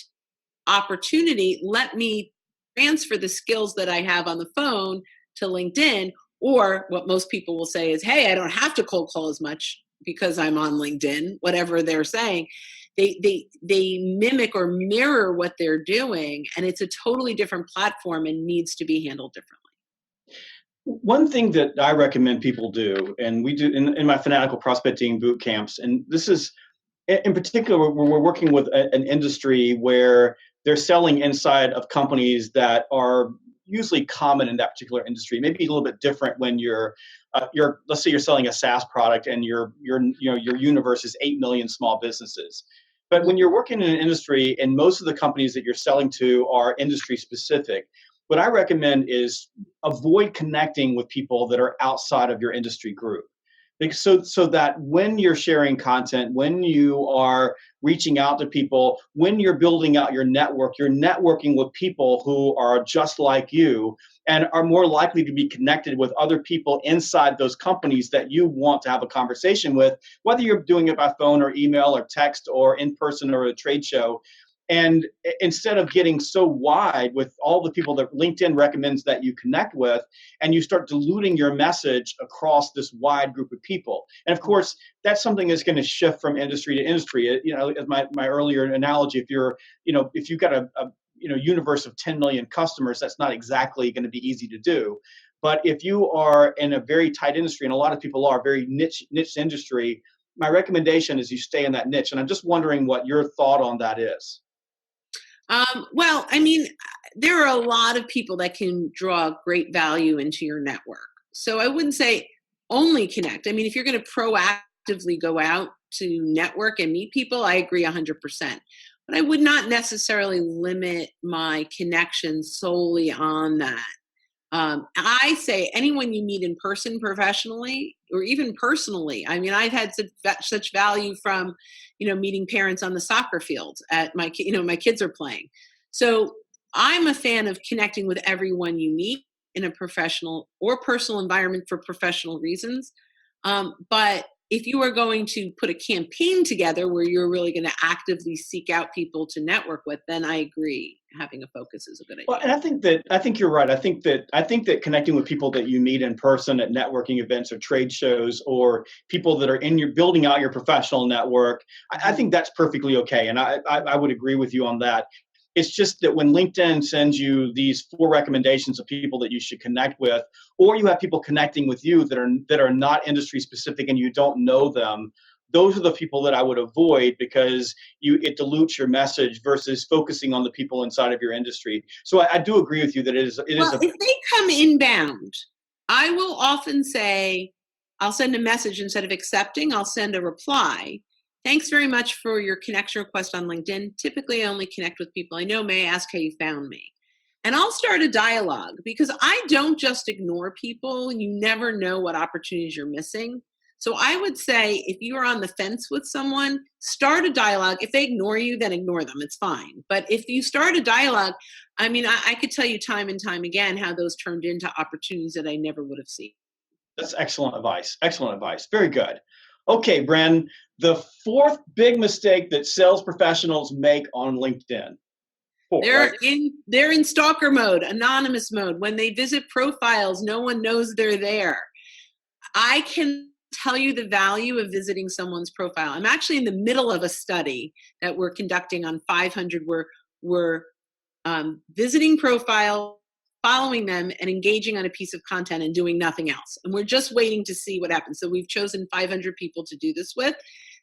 opportunity, let me transfer the skills that I have on the phone to LinkedIn. Or what most people will say is, hey, I don't have to cold call as much because I'm on LinkedIn, whatever they're saying. They mimic or mirror what they're doing, and it's a totally different platform and needs to be handled differently. One thing that I recommend people do, and we do in my fanatical prospecting boot camps, and this is in particular where we're working with an industry where they're selling inside of companies that are usually common in that particular industry. Maybe a little bit different when you're let's say you're selling a SaaS product and your universe is 8 million small businesses. But when you're working in an industry and most of the companies that you're selling to are industry specific, what I recommend is avoid connecting with people that are outside of your industry group. So that when you're sharing content, when you are reaching out to people, when you're building out your network, you're networking with people who are just like you and are more likely to be connected with other people inside those companies that you want to have a conversation with, whether you're doing it by phone or email or text or in person or a trade show. And instead of getting so wide with all the people that LinkedIn recommends that you connect with, and you start diluting your message across this wide group of people. And of course, that's something that's going to shift from industry to industry. As my earlier analogy, if you've got a universe of 10 million customers, that's not exactly going to be easy to do. But if you are in a very tight industry, and a lot of people are very niche industry, my recommendation is you stay in that niche. And I'm just wondering what your thought on that is. Well, I mean, there are a lot of people that can draw great value into your network. So I wouldn't say only connect. I mean, if you're going to proactively go out to network and meet people, I agree 100%. But I would not necessarily limit my connections solely on that. I say anyone you meet in person professionally or even personally. I mean, I've had such value from, meeting parents on the soccer field at my kids are playing. So I'm a fan of connecting with everyone you meet in a professional or personal environment for professional reasons. But if you are going to put a campaign together where you're really going to actively seek out people to network with, then I agree having a focus is a good idea. Well, and I think you're right. I think that connecting with people that you meet in person at networking events or trade shows, or people that are building out your professional network, I think that's perfectly okay. And I would agree with you on that. It's just that when LinkedIn sends you these 4 recommendations of people that you should connect with, or you have people connecting with you that are not industry specific and you don't know them, those are the people that I would avoid because it dilutes your message versus focusing on the people inside of your industry. So I do agree with you that it is. If they come inbound, I will often say, I'll send a message instead of accepting. I'll send a reply. Thanks very much for your connection request on LinkedIn. Typically, I only connect with people I know. May I ask how you found me? And I'll start a dialogue because I don't just ignore people. You never know what opportunities you're missing. So I would say if you're on the fence with someone, start a dialogue. If they ignore you, then ignore them. It's fine. But if you start a dialogue, I mean, I could tell you time and time again how those turned into opportunities that I never would have seen. That's excellent advice. Excellent advice. Very good. Okay, Bren, the fourth big mistake that sales professionals make on LinkedIn. They're in stalker mode, anonymous mode. When they visit profiles, no one knows they're there. I can tell you the value of visiting someone's profile. I'm actually in the middle of a study that we're conducting on 500 where we're visiting profile, following them, and engaging on a piece of content and doing nothing else. And we're just waiting to see what happens. So we've chosen 500 people to do this with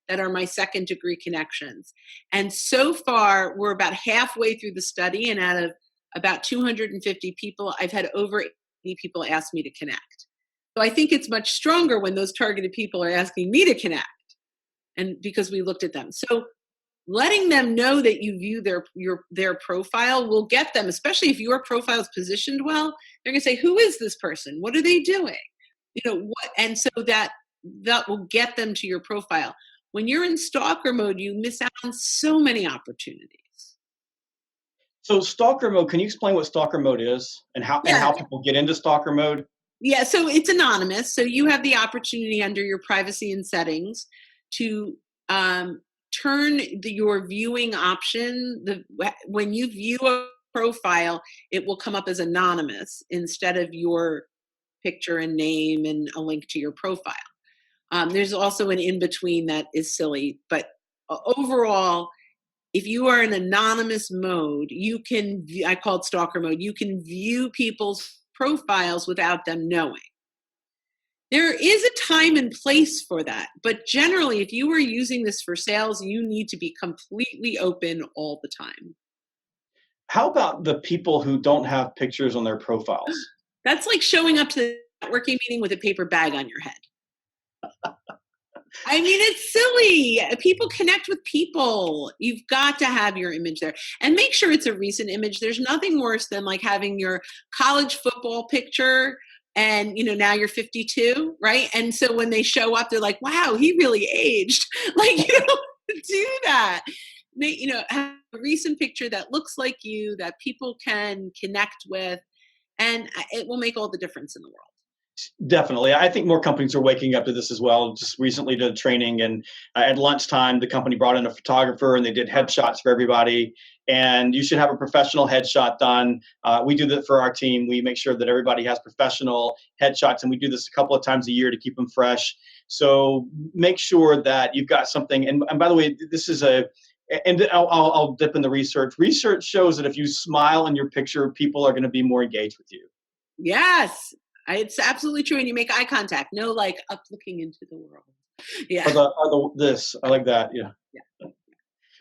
that are my second degree connections. And so far, we're about halfway through the study, and out of about 250 people, I've had over 80 people ask me to connect. So I think it's much stronger when those targeted people are asking me to connect, and because we looked at them. So letting them know that you view their profile will get them, especially if your profile is positioned well, they're going to say, who is this person? What are they doing? And so that will get them to your profile. When you're in stalker mode, you miss out on so many opportunities. So stalker mode, can you explain what stalker mode is and how people get into stalker mode? Yeah, so it's anonymous. So you have the opportunity under your privacy and settings to turn your viewing option. When you view a profile, it will come up as anonymous instead of your picture and name and a link to your profile. There's also an in-between that is silly, but overall, if you are in anonymous mode, you can, I call it stalker mode, you can view people's profiles without them knowing. There is a time and place for that, but generally, if you are using this for sales, you need to be completely open all the time. How about the people who don't have pictures on their profiles? That's like showing up to the networking meeting with a paper bag on your head. I mean, it's silly. People connect with people. You've got to have your image there, and make sure it's a recent image. There's nothing worse than like having your college football picture and now you're 52, right? And so when they show up, they're like, wow, he really aged. Like, you don't do that. Have a recent picture that looks like you, that people can connect with, and it will make all the difference in the world. Definitely. I think more companies are waking up to this as well. Just recently did training, and at lunchtime, the company brought in a photographer and they did headshots for everybody. And you should have a professional headshot done. We do that for our team. We make sure that everybody has professional headshots, and we do this a couple of times a year to keep them fresh. So make sure that you've got something. And by the way, this is and I'll dip in the research. Research shows that if you smile in your picture, people are going to be more engaged with you. Yes. It's absolutely true. And you make eye contact, no like up looking into the world. Yeah. This, I like that. Yeah.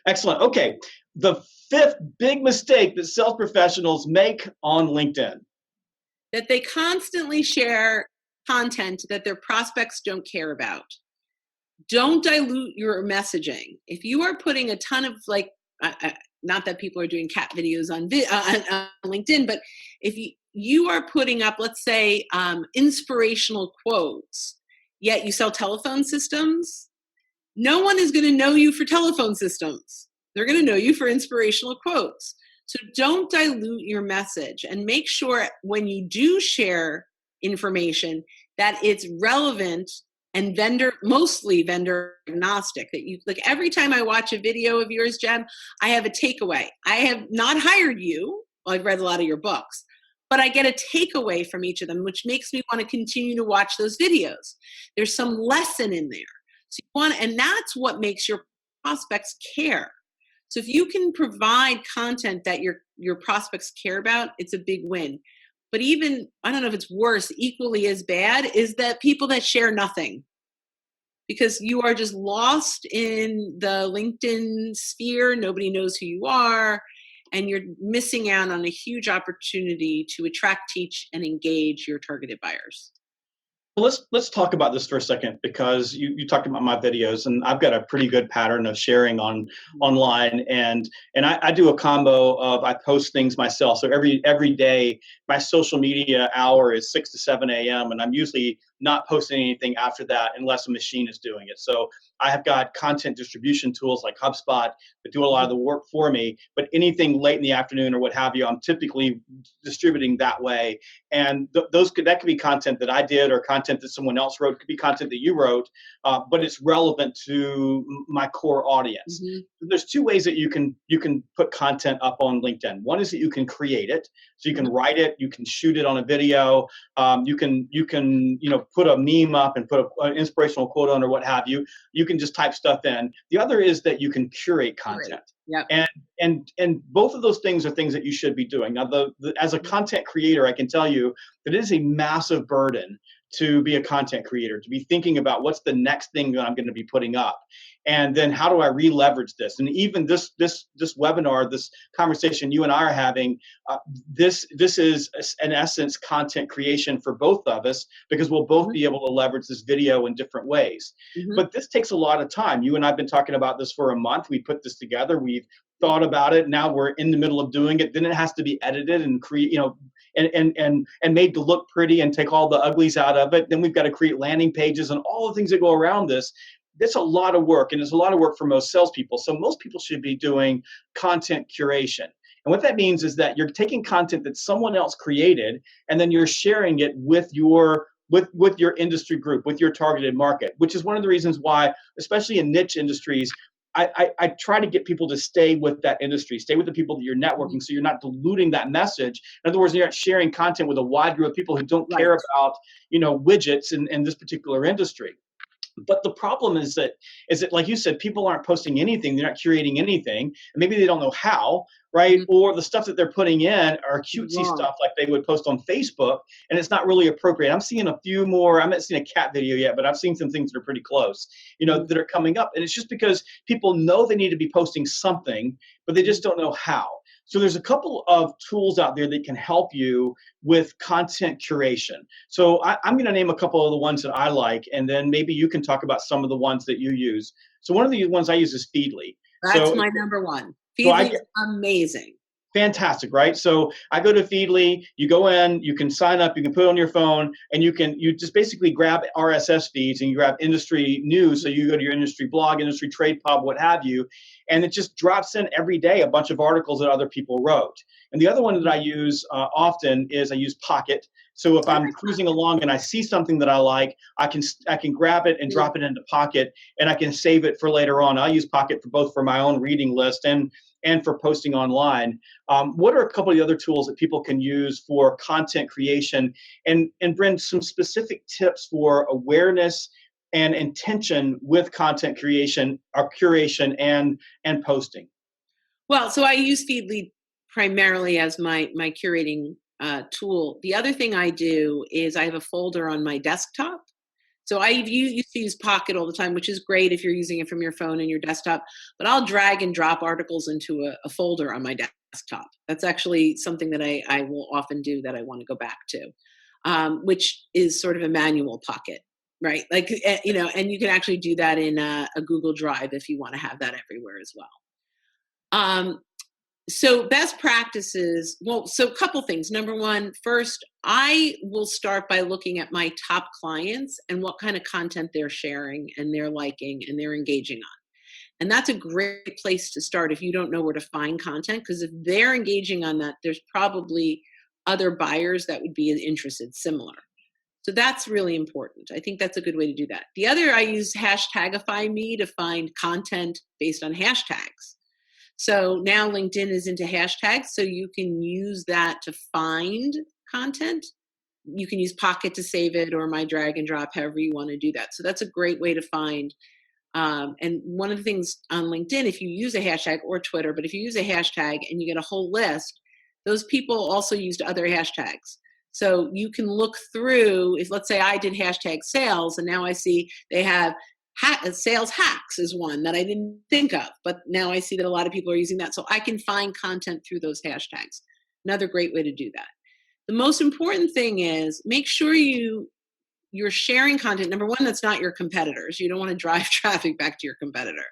Excellent. Okay. The fifth big mistake that sales professionals make on LinkedIn. That they constantly share content that their prospects don't care about. Don't dilute your messaging. If you are putting a ton of not that people are doing cat videos on LinkedIn, but if you are putting up, let's say, inspirational quotes, yet you sell telephone systems, no one is going to know you for telephone systems. They're going to know you for inspirational quotes. So don't dilute your message, and make sure when you do share information that it's relevant and mostly vendor agnostic. That you like every time I watch a video of yours, Jeb, I have a takeaway. I have not hired you. Well, I've read a lot of your books, but I get a takeaway from each of them, which makes me want to continue to watch those videos. There's some lesson in there. So and that's what makes your prospects care. So if you can provide content that your prospects care about, it's a big win. But even, I don't know if it's worse, equally as bad, is that people that share nothing. Because you are just lost in the LinkedIn sphere. Nobody knows who you are. And you're missing out on a huge opportunity to attract, teach, and engage your targeted buyers. Well, let's talk about this for a second, because you talked about my videos, and I've got a pretty good pattern of sharing online, and I do a combo of, I post things myself. So every day my social media hour is 6 to 7 a.m. and I'm usually not posting anything after that unless a machine is doing it. So I have got content distribution tools like HubSpot that do a lot of the work for me, but anything late in the afternoon or what have you, I'm typically distributing that way. And that could be content that I did or content that someone else wrote. It could be content that you wrote, but it's relevant to my core audience. There's two ways that you can put content up on LinkedIn. One is that you can create it, so you can write it, you can shoot it on a video, you can put a meme up and put an inspirational quote on or what have you. You can just type stuff in. The other is that you can curate content. Yep. And both of those things are things that you should be doing. Now, as a content creator, I can tell you that it is a massive burden to be a content creator, to be thinking about what's the next thing that I'm going to be putting up, and then how do I re-leverage this? And even this webinar, this conversation you and I are having, this is in essence content creation for both of us, because we'll both be able to leverage this video in different ways. But this takes a lot of time. You and I've been talking about this for a month. We put this together. We've thought about it. Now we're in the middle of doing it. Then it has to be edited and create, and made to look pretty and take all the uglies out of it. Then we've got to create landing pages and all the things that go around this. That's a lot of work, and it's a lot of work for most salespeople. So most people should be doing content curation. And what that means is that you're taking content that someone else created, and then you're sharing it with your industry group, with your targeted market, which is one of the reasons why, especially in niche industries, I try to get people to stay with that industry, stay with the people that you're networking, so you're not diluting that message. In other words, you're not sharing content with a wide group of people who don't care about, widgets in this particular industry. But the problem is that, like you said, people aren't posting anything. They're not curating anything. And maybe they don't know how, right? Or the stuff that they're putting in are cutesy stuff like they would post on Facebook, and it's not really appropriate. I'm seeing a few more. I haven't seen a cat video yet, but I've seen some things that are pretty close, that are coming up. And it's just because people know they need to be posting something, but they just don't know how. So there's a couple of tools out there that can help you with content curation. So I'm going to name a couple of the ones that I like, and then maybe you can talk about some of the ones that you use. So one of the ones I use is Feedly. That's my number one. Feedly is amazing. Fantastic, right? So I go to Feedly, you go in, you can sign up, you can put it on your phone, and you just basically grab RSS feeds and you grab industry news. So you go to your industry blog, industry trade pub, what have you, and it just drops in every day a bunch of articles that other people wrote. And the other one that I use often is I use Pocket. So if I'm cruising along and I see something that I like, I can grab it and drop it into Pocket, and I can save it for later on. I use Pocket for my own reading list and for posting online. What are a couple of the other tools that people can use for content creation, and Brent, some specific tips for awareness and intention with content creation or curation and posting? Well, so I use Feedly primarily as my curating tool. The other thing I do is I have a folder on my desktop. So I used to use Pocket all the time, which is great if you're using it from your phone and your desktop, but I'll drag and drop articles into a folder on my desktop. That's actually something that I will often do that I want to go back to, which is sort of a manual Pocket, right? Like, and you can actually do that in a Google Drive if you want to have that everywhere as well. So best practices, so a couple things. Number one, first, I will start by looking at my top clients and what kind of content they're sharing and they're liking and they're engaging on. And that's a great place to start if you don't know where to find content, because if they're engaging on that, there's probably other buyers that would be interested similar. So that's really important. I think that's a good way to do that. The other, I use Hashtagify Me to find content based on hashtags. So now LinkedIn is into hashtags, so you can use that to find content. You can use Pocket to save it, or my drag and drop, however you want to do that. So that's a great way to find. And one of the things on LinkedIn, if you use a hashtag, or Twitter, but if you use a hashtag and you get a whole list, those people also used other hashtags. So you can look through, if let's say I did hashtag sales, and now I see they have sales hacks is one that I didn't think of, but now I see that a lot of people are using that. So I can find content through those hashtags. Another great way to do that. The most important thing is make sure you're sharing content. Number one, that's not your competitors. You don't want to drive traffic back to your competitor.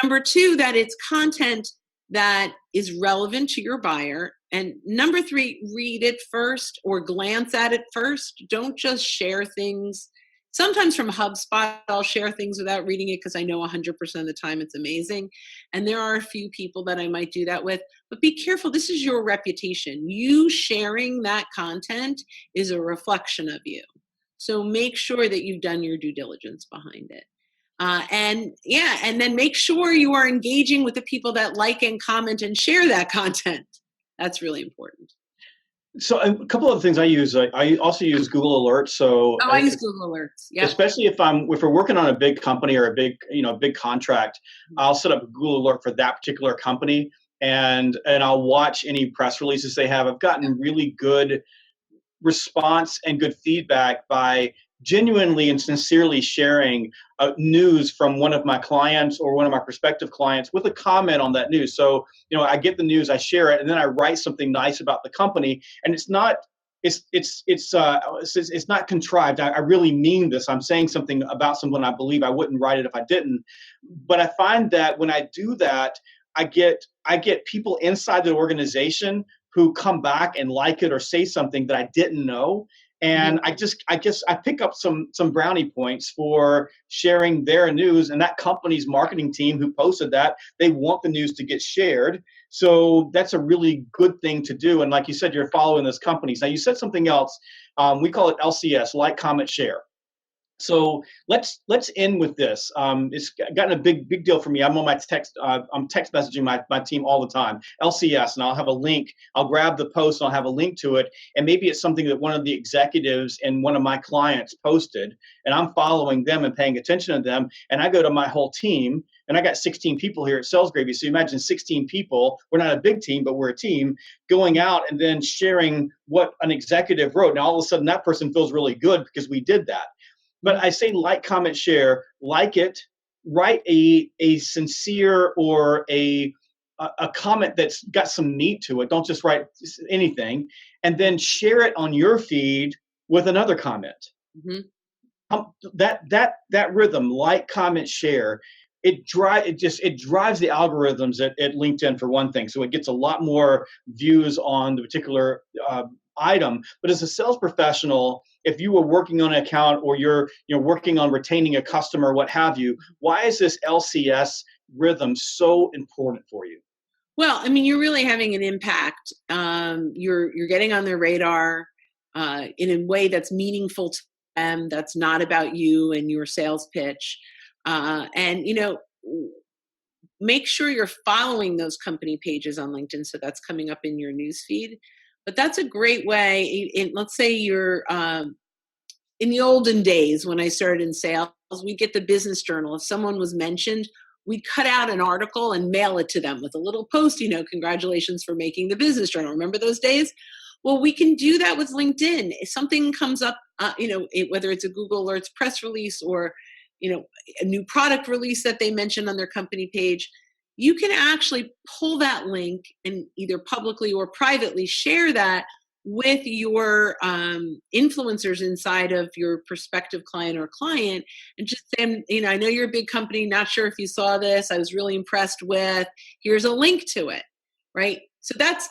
Number two, that it's content that is relevant to your buyer. And number three, read it first or glance at it first. Don't just share things. Sometimes from HubSpot, I'll share things without reading it because I know 100% of the time it's amazing. And there are a few people that I might do that with. But be careful. This is your reputation. You sharing that content is a reflection of you. So make sure that you've done your due diligence behind it. And then make sure you are engaging with the people that like and comment and share that content. That's really important. So a couple of things I use. I also use Google Alerts. So I use Google Alerts. Yeah. Especially if we're working on a big company or a big contract, I'll set up a Google Alert for that particular company, and I'll watch any press releases they have. I've gotten really good response and good feedback by genuinely and sincerely sharing news from one of my clients or one of my prospective clients with a comment on that news. So, I get the news, I share it, and then I write something nice about the company. And it's not not contrived. I really mean this. I'm saying something about someone I believe. I wouldn't write it if I didn't. But I find that when I do that, I get people inside the organization who come back and like it or say something that I didn't know. And I guess I pick up some brownie points for sharing their news, and that company's marketing team who posted that, they want the news to get shared. So that's a really good thing to do. And like you said, you're following those companies. Now you said something else. We call it LCS, like, comment, share. So let's end with this. It's gotten a big deal for me. I'm on my text. I'm text messaging my team all the time. LCS, and I'll have a link. I'll grab the post. And I'll have a link to it, and maybe it's something that one of the executives and one of my clients posted, and I'm following them and paying attention to them. And I go to my whole team, and I got 16 people here at Sales Gravy. So imagine 16 people. We're not a big team, but we're a team going out and then sharing what an executive wrote. Now all of a sudden that person feels really good because we did that. But I say like, comment, share, like it, write a sincere or a comment that's got some meat to it. Don't just write anything, and then share it on your feed with another comment. That rhythm, like, comment, share, it drives the algorithms at LinkedIn for one thing. So it gets a lot more views on the particular item. But as a sales professional, if you were working on an account or you're working on retaining a customer, what have you, why is this LCS rhythm so important for you? Well, I mean, you're really having an impact. You're getting on their radar in a way that's meaningful to them. That's not about you and your sales pitch. Make sure you're following those company pages on LinkedIn, so that's coming up in your newsfeed. But that's a great way. Let's say you're in the olden days when I started in sales, we get the business journal. If someone was mentioned, we'd cut out an article and mail it to them with a little post, congratulations for making the business journal. Remember those days? Well, we can do that with LinkedIn. If something comes up, whether it's a Google Alerts press release or a new product release that they mentioned on their company page, you can actually pull that link and either publicly or privately share that with your influencers inside of your prospective client or client, and just say, I know you're a big company, not sure if you saw this, I was really impressed with, here's a link to it, right? So that's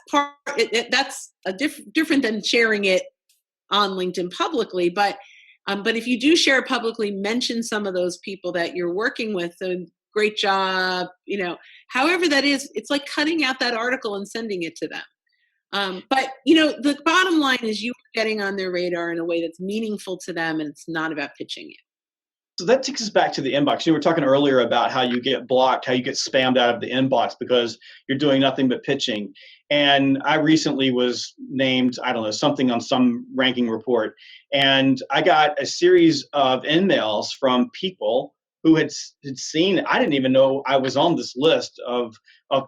different than sharing it on LinkedIn publicly, but if you do share it publicly, mention some of those people that you're working with. So great job, however that is. It's like cutting out that article and sending it to them. But the bottom line is you are getting on their radar in a way that's meaningful to them, and it's not about pitching you. So that takes us back to the inbox. You were talking earlier about how you get blocked, how you get spammed out of the inbox because you're doing nothing but pitching. And I recently was named, I don't know, something on some ranking report. And I got a series of emails from people who had seen, I didn't even know I was on this list of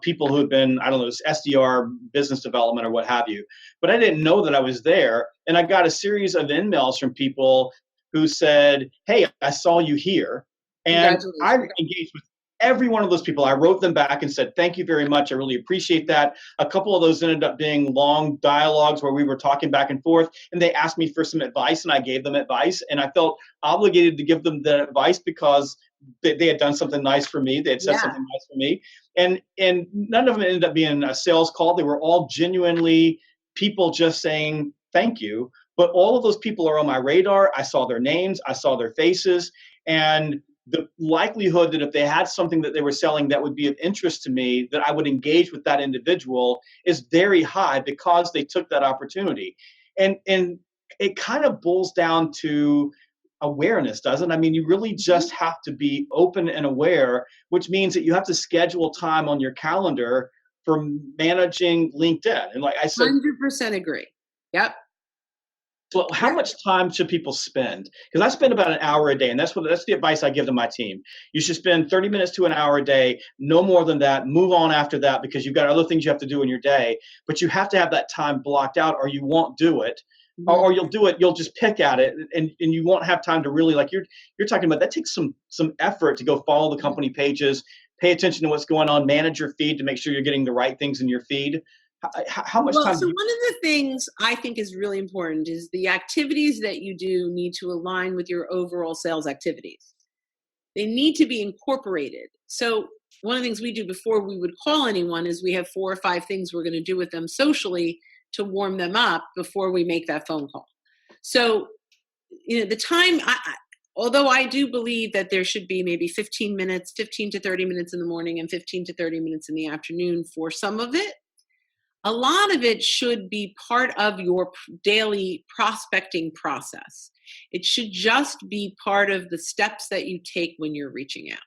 people who had been, I don't know, SDR, business development or what have you. But I didn't know that I was there. And I got a series of emails from people who said, hey, I saw you here. And I engaged with every one of those people. I wrote them back and said, thank you very much. I really appreciate that. A couple of those ended up being long dialogues where we were talking back and forth, and they asked me for some advice, and I gave them advice. And I felt obligated to give them that advice because they had done something nice for me. They had said Yeah. something nice for me. And none of them ended up being a sales call. They were all genuinely people just saying thank you. But all of those people are on my radar. I saw their names. I saw their faces. And the likelihood that if they had something that they were selling that would be of interest to me, that I would engage with that individual is very high because they took that opportunity. And it kind of boils down to awareness, doesn't it? I mean, you really just have to be open and aware, which means that you have to schedule time on your calendar for managing LinkedIn. And like I said, 100% agree. Yep. well, how much time should people spend? Because I spend about an hour a day, and that's the advice I give to my team. You should spend 30 minutes to an hour a day, no more than that. Move on after that because you've got other things you have to do in your day. But you have to have that time blocked out, or you won't do it. Or you'll do it, you'll just pick at it, and you won't have time to really, like you're talking about, that takes some effort to go follow the company pages, pay attention to what's going on, manage your feed to make sure you're getting the right things in your feed. How much time? So one of the things I think is really important is the activities that you do need to align with your overall sales activities. They need to be incorporated. So one of the things we do before we would call anyone is we have 4 or 5 things we're going to do with them socially to warm them up before we make that phone call. So, the time, although I do believe that there should be maybe 15 to 30 minutes in the morning and 15 to 30 minutes in the afternoon for some of it, a lot of it should be part of your daily prospecting process. It should just be part of the steps that you take when you're reaching out.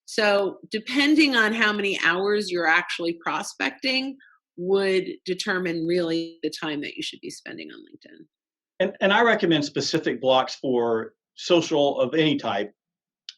So depending on how many hours you're actually prospecting would determine really the time that you should be spending on LinkedIn. And I recommend specific blocks for social of any type,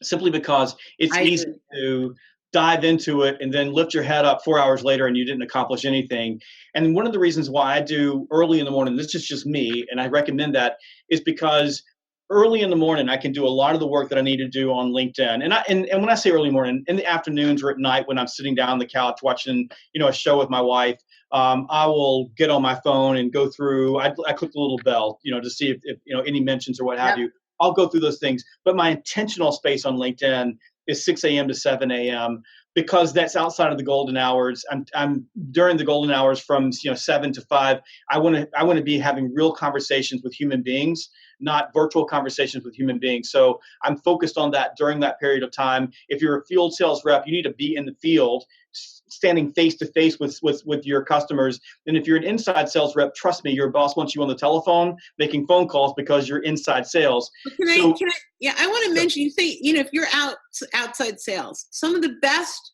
simply because it's easy to dive into it and then lift your head up 4 hours later and you didn't accomplish anything. And one of the reasons why I do early in the morning, this is just me, and I recommend that, is because early in the morning I can do a lot of the work that I need to do on LinkedIn. And when I say early morning, in the afternoons or at night when I'm sitting down on the couch watching a show with my wife, I will get on my phone and go through. I click the little bell, to see if any mentions or what have you. I'll go through those things. But my intentional space on LinkedIn is 6 a.m. to 7 a.m. because that's outside of the golden hours. I'm during the golden hours from 7 to 5. I want to be having real conversations with human beings, not virtual conversations with human beings. So I'm focused on that during that period of time. If you're a field sales rep, you need to be in the field, standing face to face with your customers. And if you're an inside sales rep, trust me, your boss wants you on the telephone making phone calls because you're inside sales. I want to mention, you say, if you're outside sales, some of the best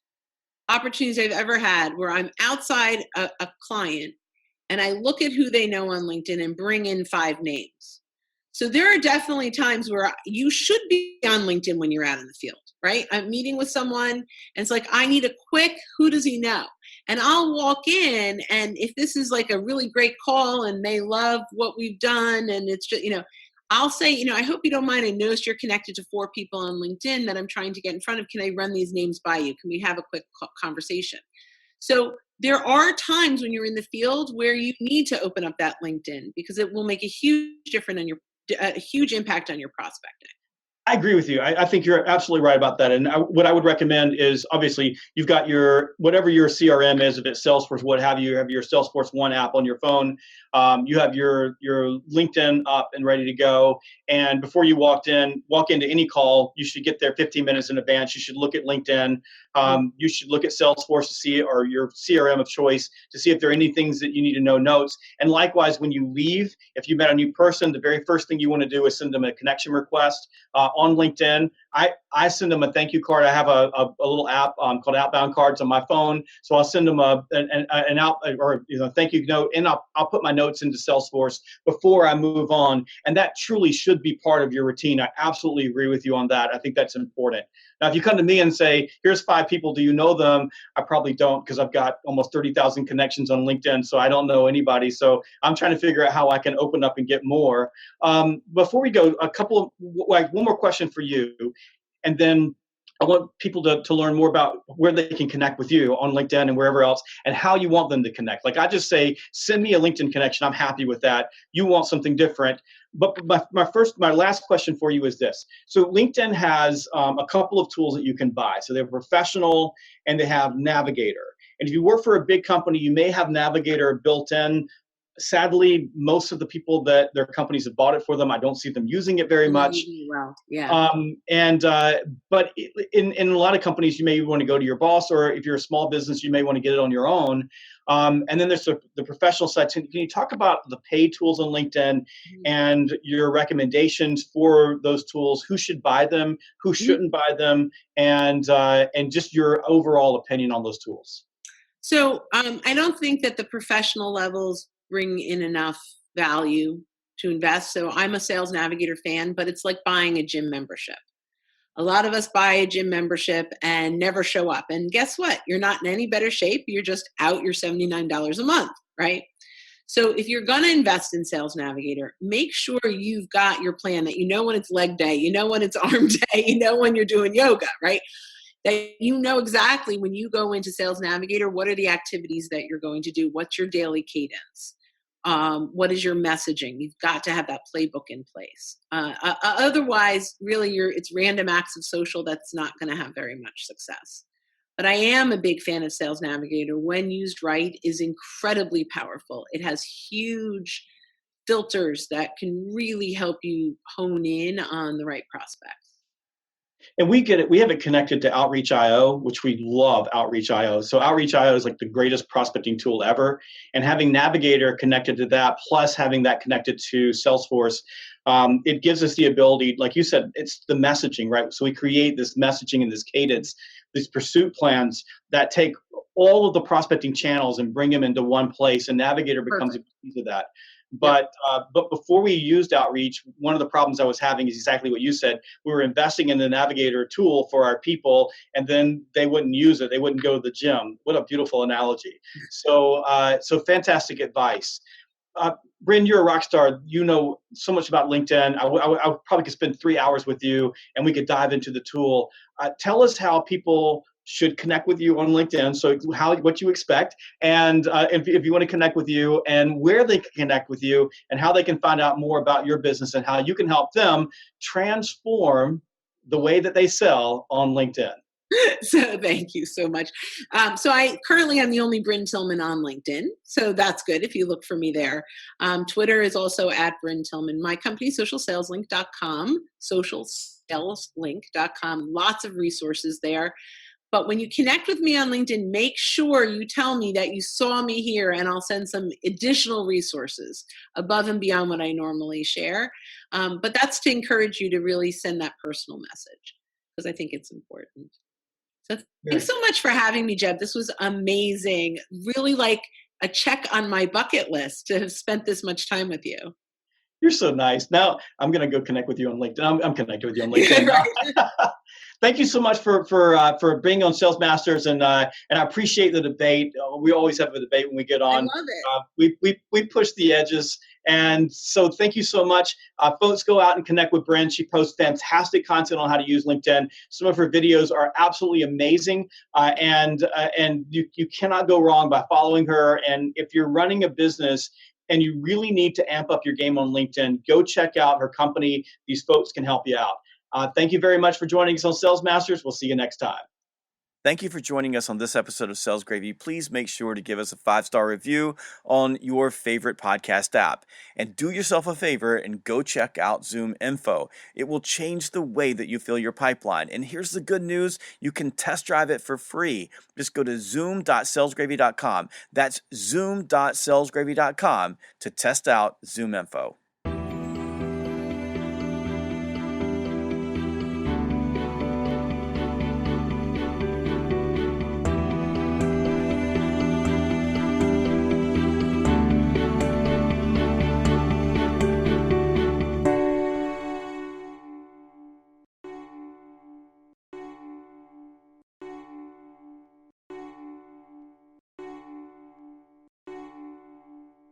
opportunities I've ever had where I'm outside a client and I look at who they know on LinkedIn and bring in 5 names. So there are definitely times where you should be on LinkedIn when you're out in the field, right? I'm meeting with someone and it's like, I need a quick, who does he know? And I'll walk in, and if this is like a really great call and they love what we've done and it's just, I'll say, I hope you don't mind. I noticed you're connected to 4 people on LinkedIn that I'm trying to get in front of. Can I run these names by you? Can we have a quick conversation? So there are times when you're in the field where you need to open up that LinkedIn because it will make a huge a huge impact on your prospecting. I agree with you. I think you're absolutely right about that. And what I would recommend is, obviously, you've got whatever your CRM is, if it's Salesforce, what have you have your Salesforce One app on your phone. You have your LinkedIn up and ready to go. And before you walk into any call, you should get there 15 minutes in advance. You should look at LinkedIn. You should look at Salesforce to see, or your CRM of choice, to see if there are any things that you need to know, notes. And likewise, when you leave, if you met a new person, the very first thing you want to do is send them a connection request on LinkedIn. I send them a thank you card. I have a little app called Outbound Cards on my phone. So I'll send them an thank you note, and I'll put my notes into Salesforce before I move on. And that truly should be part of your routine. I absolutely agree with you on that. I think that's important. Now, if you come to me and say, here's 5 people, do you know them? I probably don't, because I've got almost 30,000 connections on LinkedIn, so I don't know anybody. So I'm trying to figure out how I can open up and get more. Before we go, one more question for you. And then I want people to learn more about where they can connect with you on LinkedIn and wherever else, and how you want them to connect. Like, I just say, send me a LinkedIn connection. I'm happy with that. You want something different. But my last question for you is this. So LinkedIn has a couple of tools that you can buy. So they have Professional and they have Navigator. And if you work for a big company, you may have Navigator built in. Sadly, most of the people that their companies have bought it for them, I don't see them using it very much. Well, yeah. But in a lot of companies, you may want to go to your boss, or if you're a small business, you may want to get it on your own. And then there's the professional side. Can you talk about the paid tools on LinkedIn and your recommendations for those tools? Who should buy them? Who shouldn't buy them? And just your overall opinion on those tools. So I don't think that the professional levels bring in enough value to invest. So I'm a Sales Navigator fan, but it's like buying a gym membership. A lot of us buy a gym membership and never show up. And guess what? You're not in any better shape. You're just out your $79 a month, right? So if you're going to invest in Sales Navigator, make sure you've got your plan, that you know when it's leg day, you know when it's arm day, you know when you're doing yoga, right? That you know exactly when you go into Sales Navigator, what are the activities that you're going to do? What's your daily cadence? What is your messaging? You've got to have that playbook in place. Otherwise, really, it's random acts of social that's not going to have very much success. But I am a big fan of Sales Navigator. When used right, is incredibly powerful. It has huge filters that can really help you hone in on the right prospects. And we get it. We have it connected to Outreach.io, which we love Outreach.io. So Outreach.io is like the greatest prospecting tool ever. And having Navigator connected to that, plus having that connected to Salesforce, it gives us the ability, like you said, it's the messaging, right? So we create this messaging and this cadence, these pursuit plans that take all of the prospecting channels and bring them into one place. And Navigator becomes a piece of that. But before we used Outreach, one of the problems I was having is exactly what you said. We were investing in the Navigator tool for our people, and then they wouldn't use it. They wouldn't go to the gym. What a beautiful analogy. So fantastic advice. Bryn, you're a rock star. You know so much about LinkedIn. I probably could spend 3 hours with you, and we could dive into the tool. Tell us how people should connect with you on LinkedIn. So what you expect, and if you want to connect with you, and where they can connect with you, and how they can find out more about your business and how you can help them transform the way that they sell on LinkedIn. So thank you so much. So I currently am the only Bryn Tillman on LinkedIn. So that's good if you look for me there. Twitter is also at Bryn Tillman. My company, socialsaleslink.com, socialsaleslink.com. Lots of resources there. But when you connect with me on LinkedIn, make sure you tell me that you saw me here, and I'll send some additional resources above and beyond what I normally share. But that's to encourage you to really send that personal message, because I think it's important. So thanks so much for having me, Jeb. This was amazing. Really like a check on my bucket list to have spent this much time with you. You're so nice. Now I'm going to go connect with you on LinkedIn. I'm connected with you on LinkedIn. Thank you so much for being on Sales Masters, and I appreciate the debate. We always have a debate when we get on. I love it. We push the edges, and so thank you so much, folks. Go out and connect with Brent. She posts fantastic content on how to use LinkedIn. Some of her videos are absolutely amazing, and you cannot go wrong by following her. And if you're running a business and you really need to amp up your game on LinkedIn, go check out her company. These folks can help you out. Thank you very much for joining us on Sales Masters. We'll see you next time. Thank you for joining us on this episode of Sales Gravy. Please make sure to give us a 5-star review on your favorite podcast app. And do yourself a favor and go check out Zoom Info. It will change the way that you fill your pipeline. And here's the good news. You can test drive it for free. Just go to zoom.salesgravy.com. That's zoom.salesgravy.com to test out Zoom Info.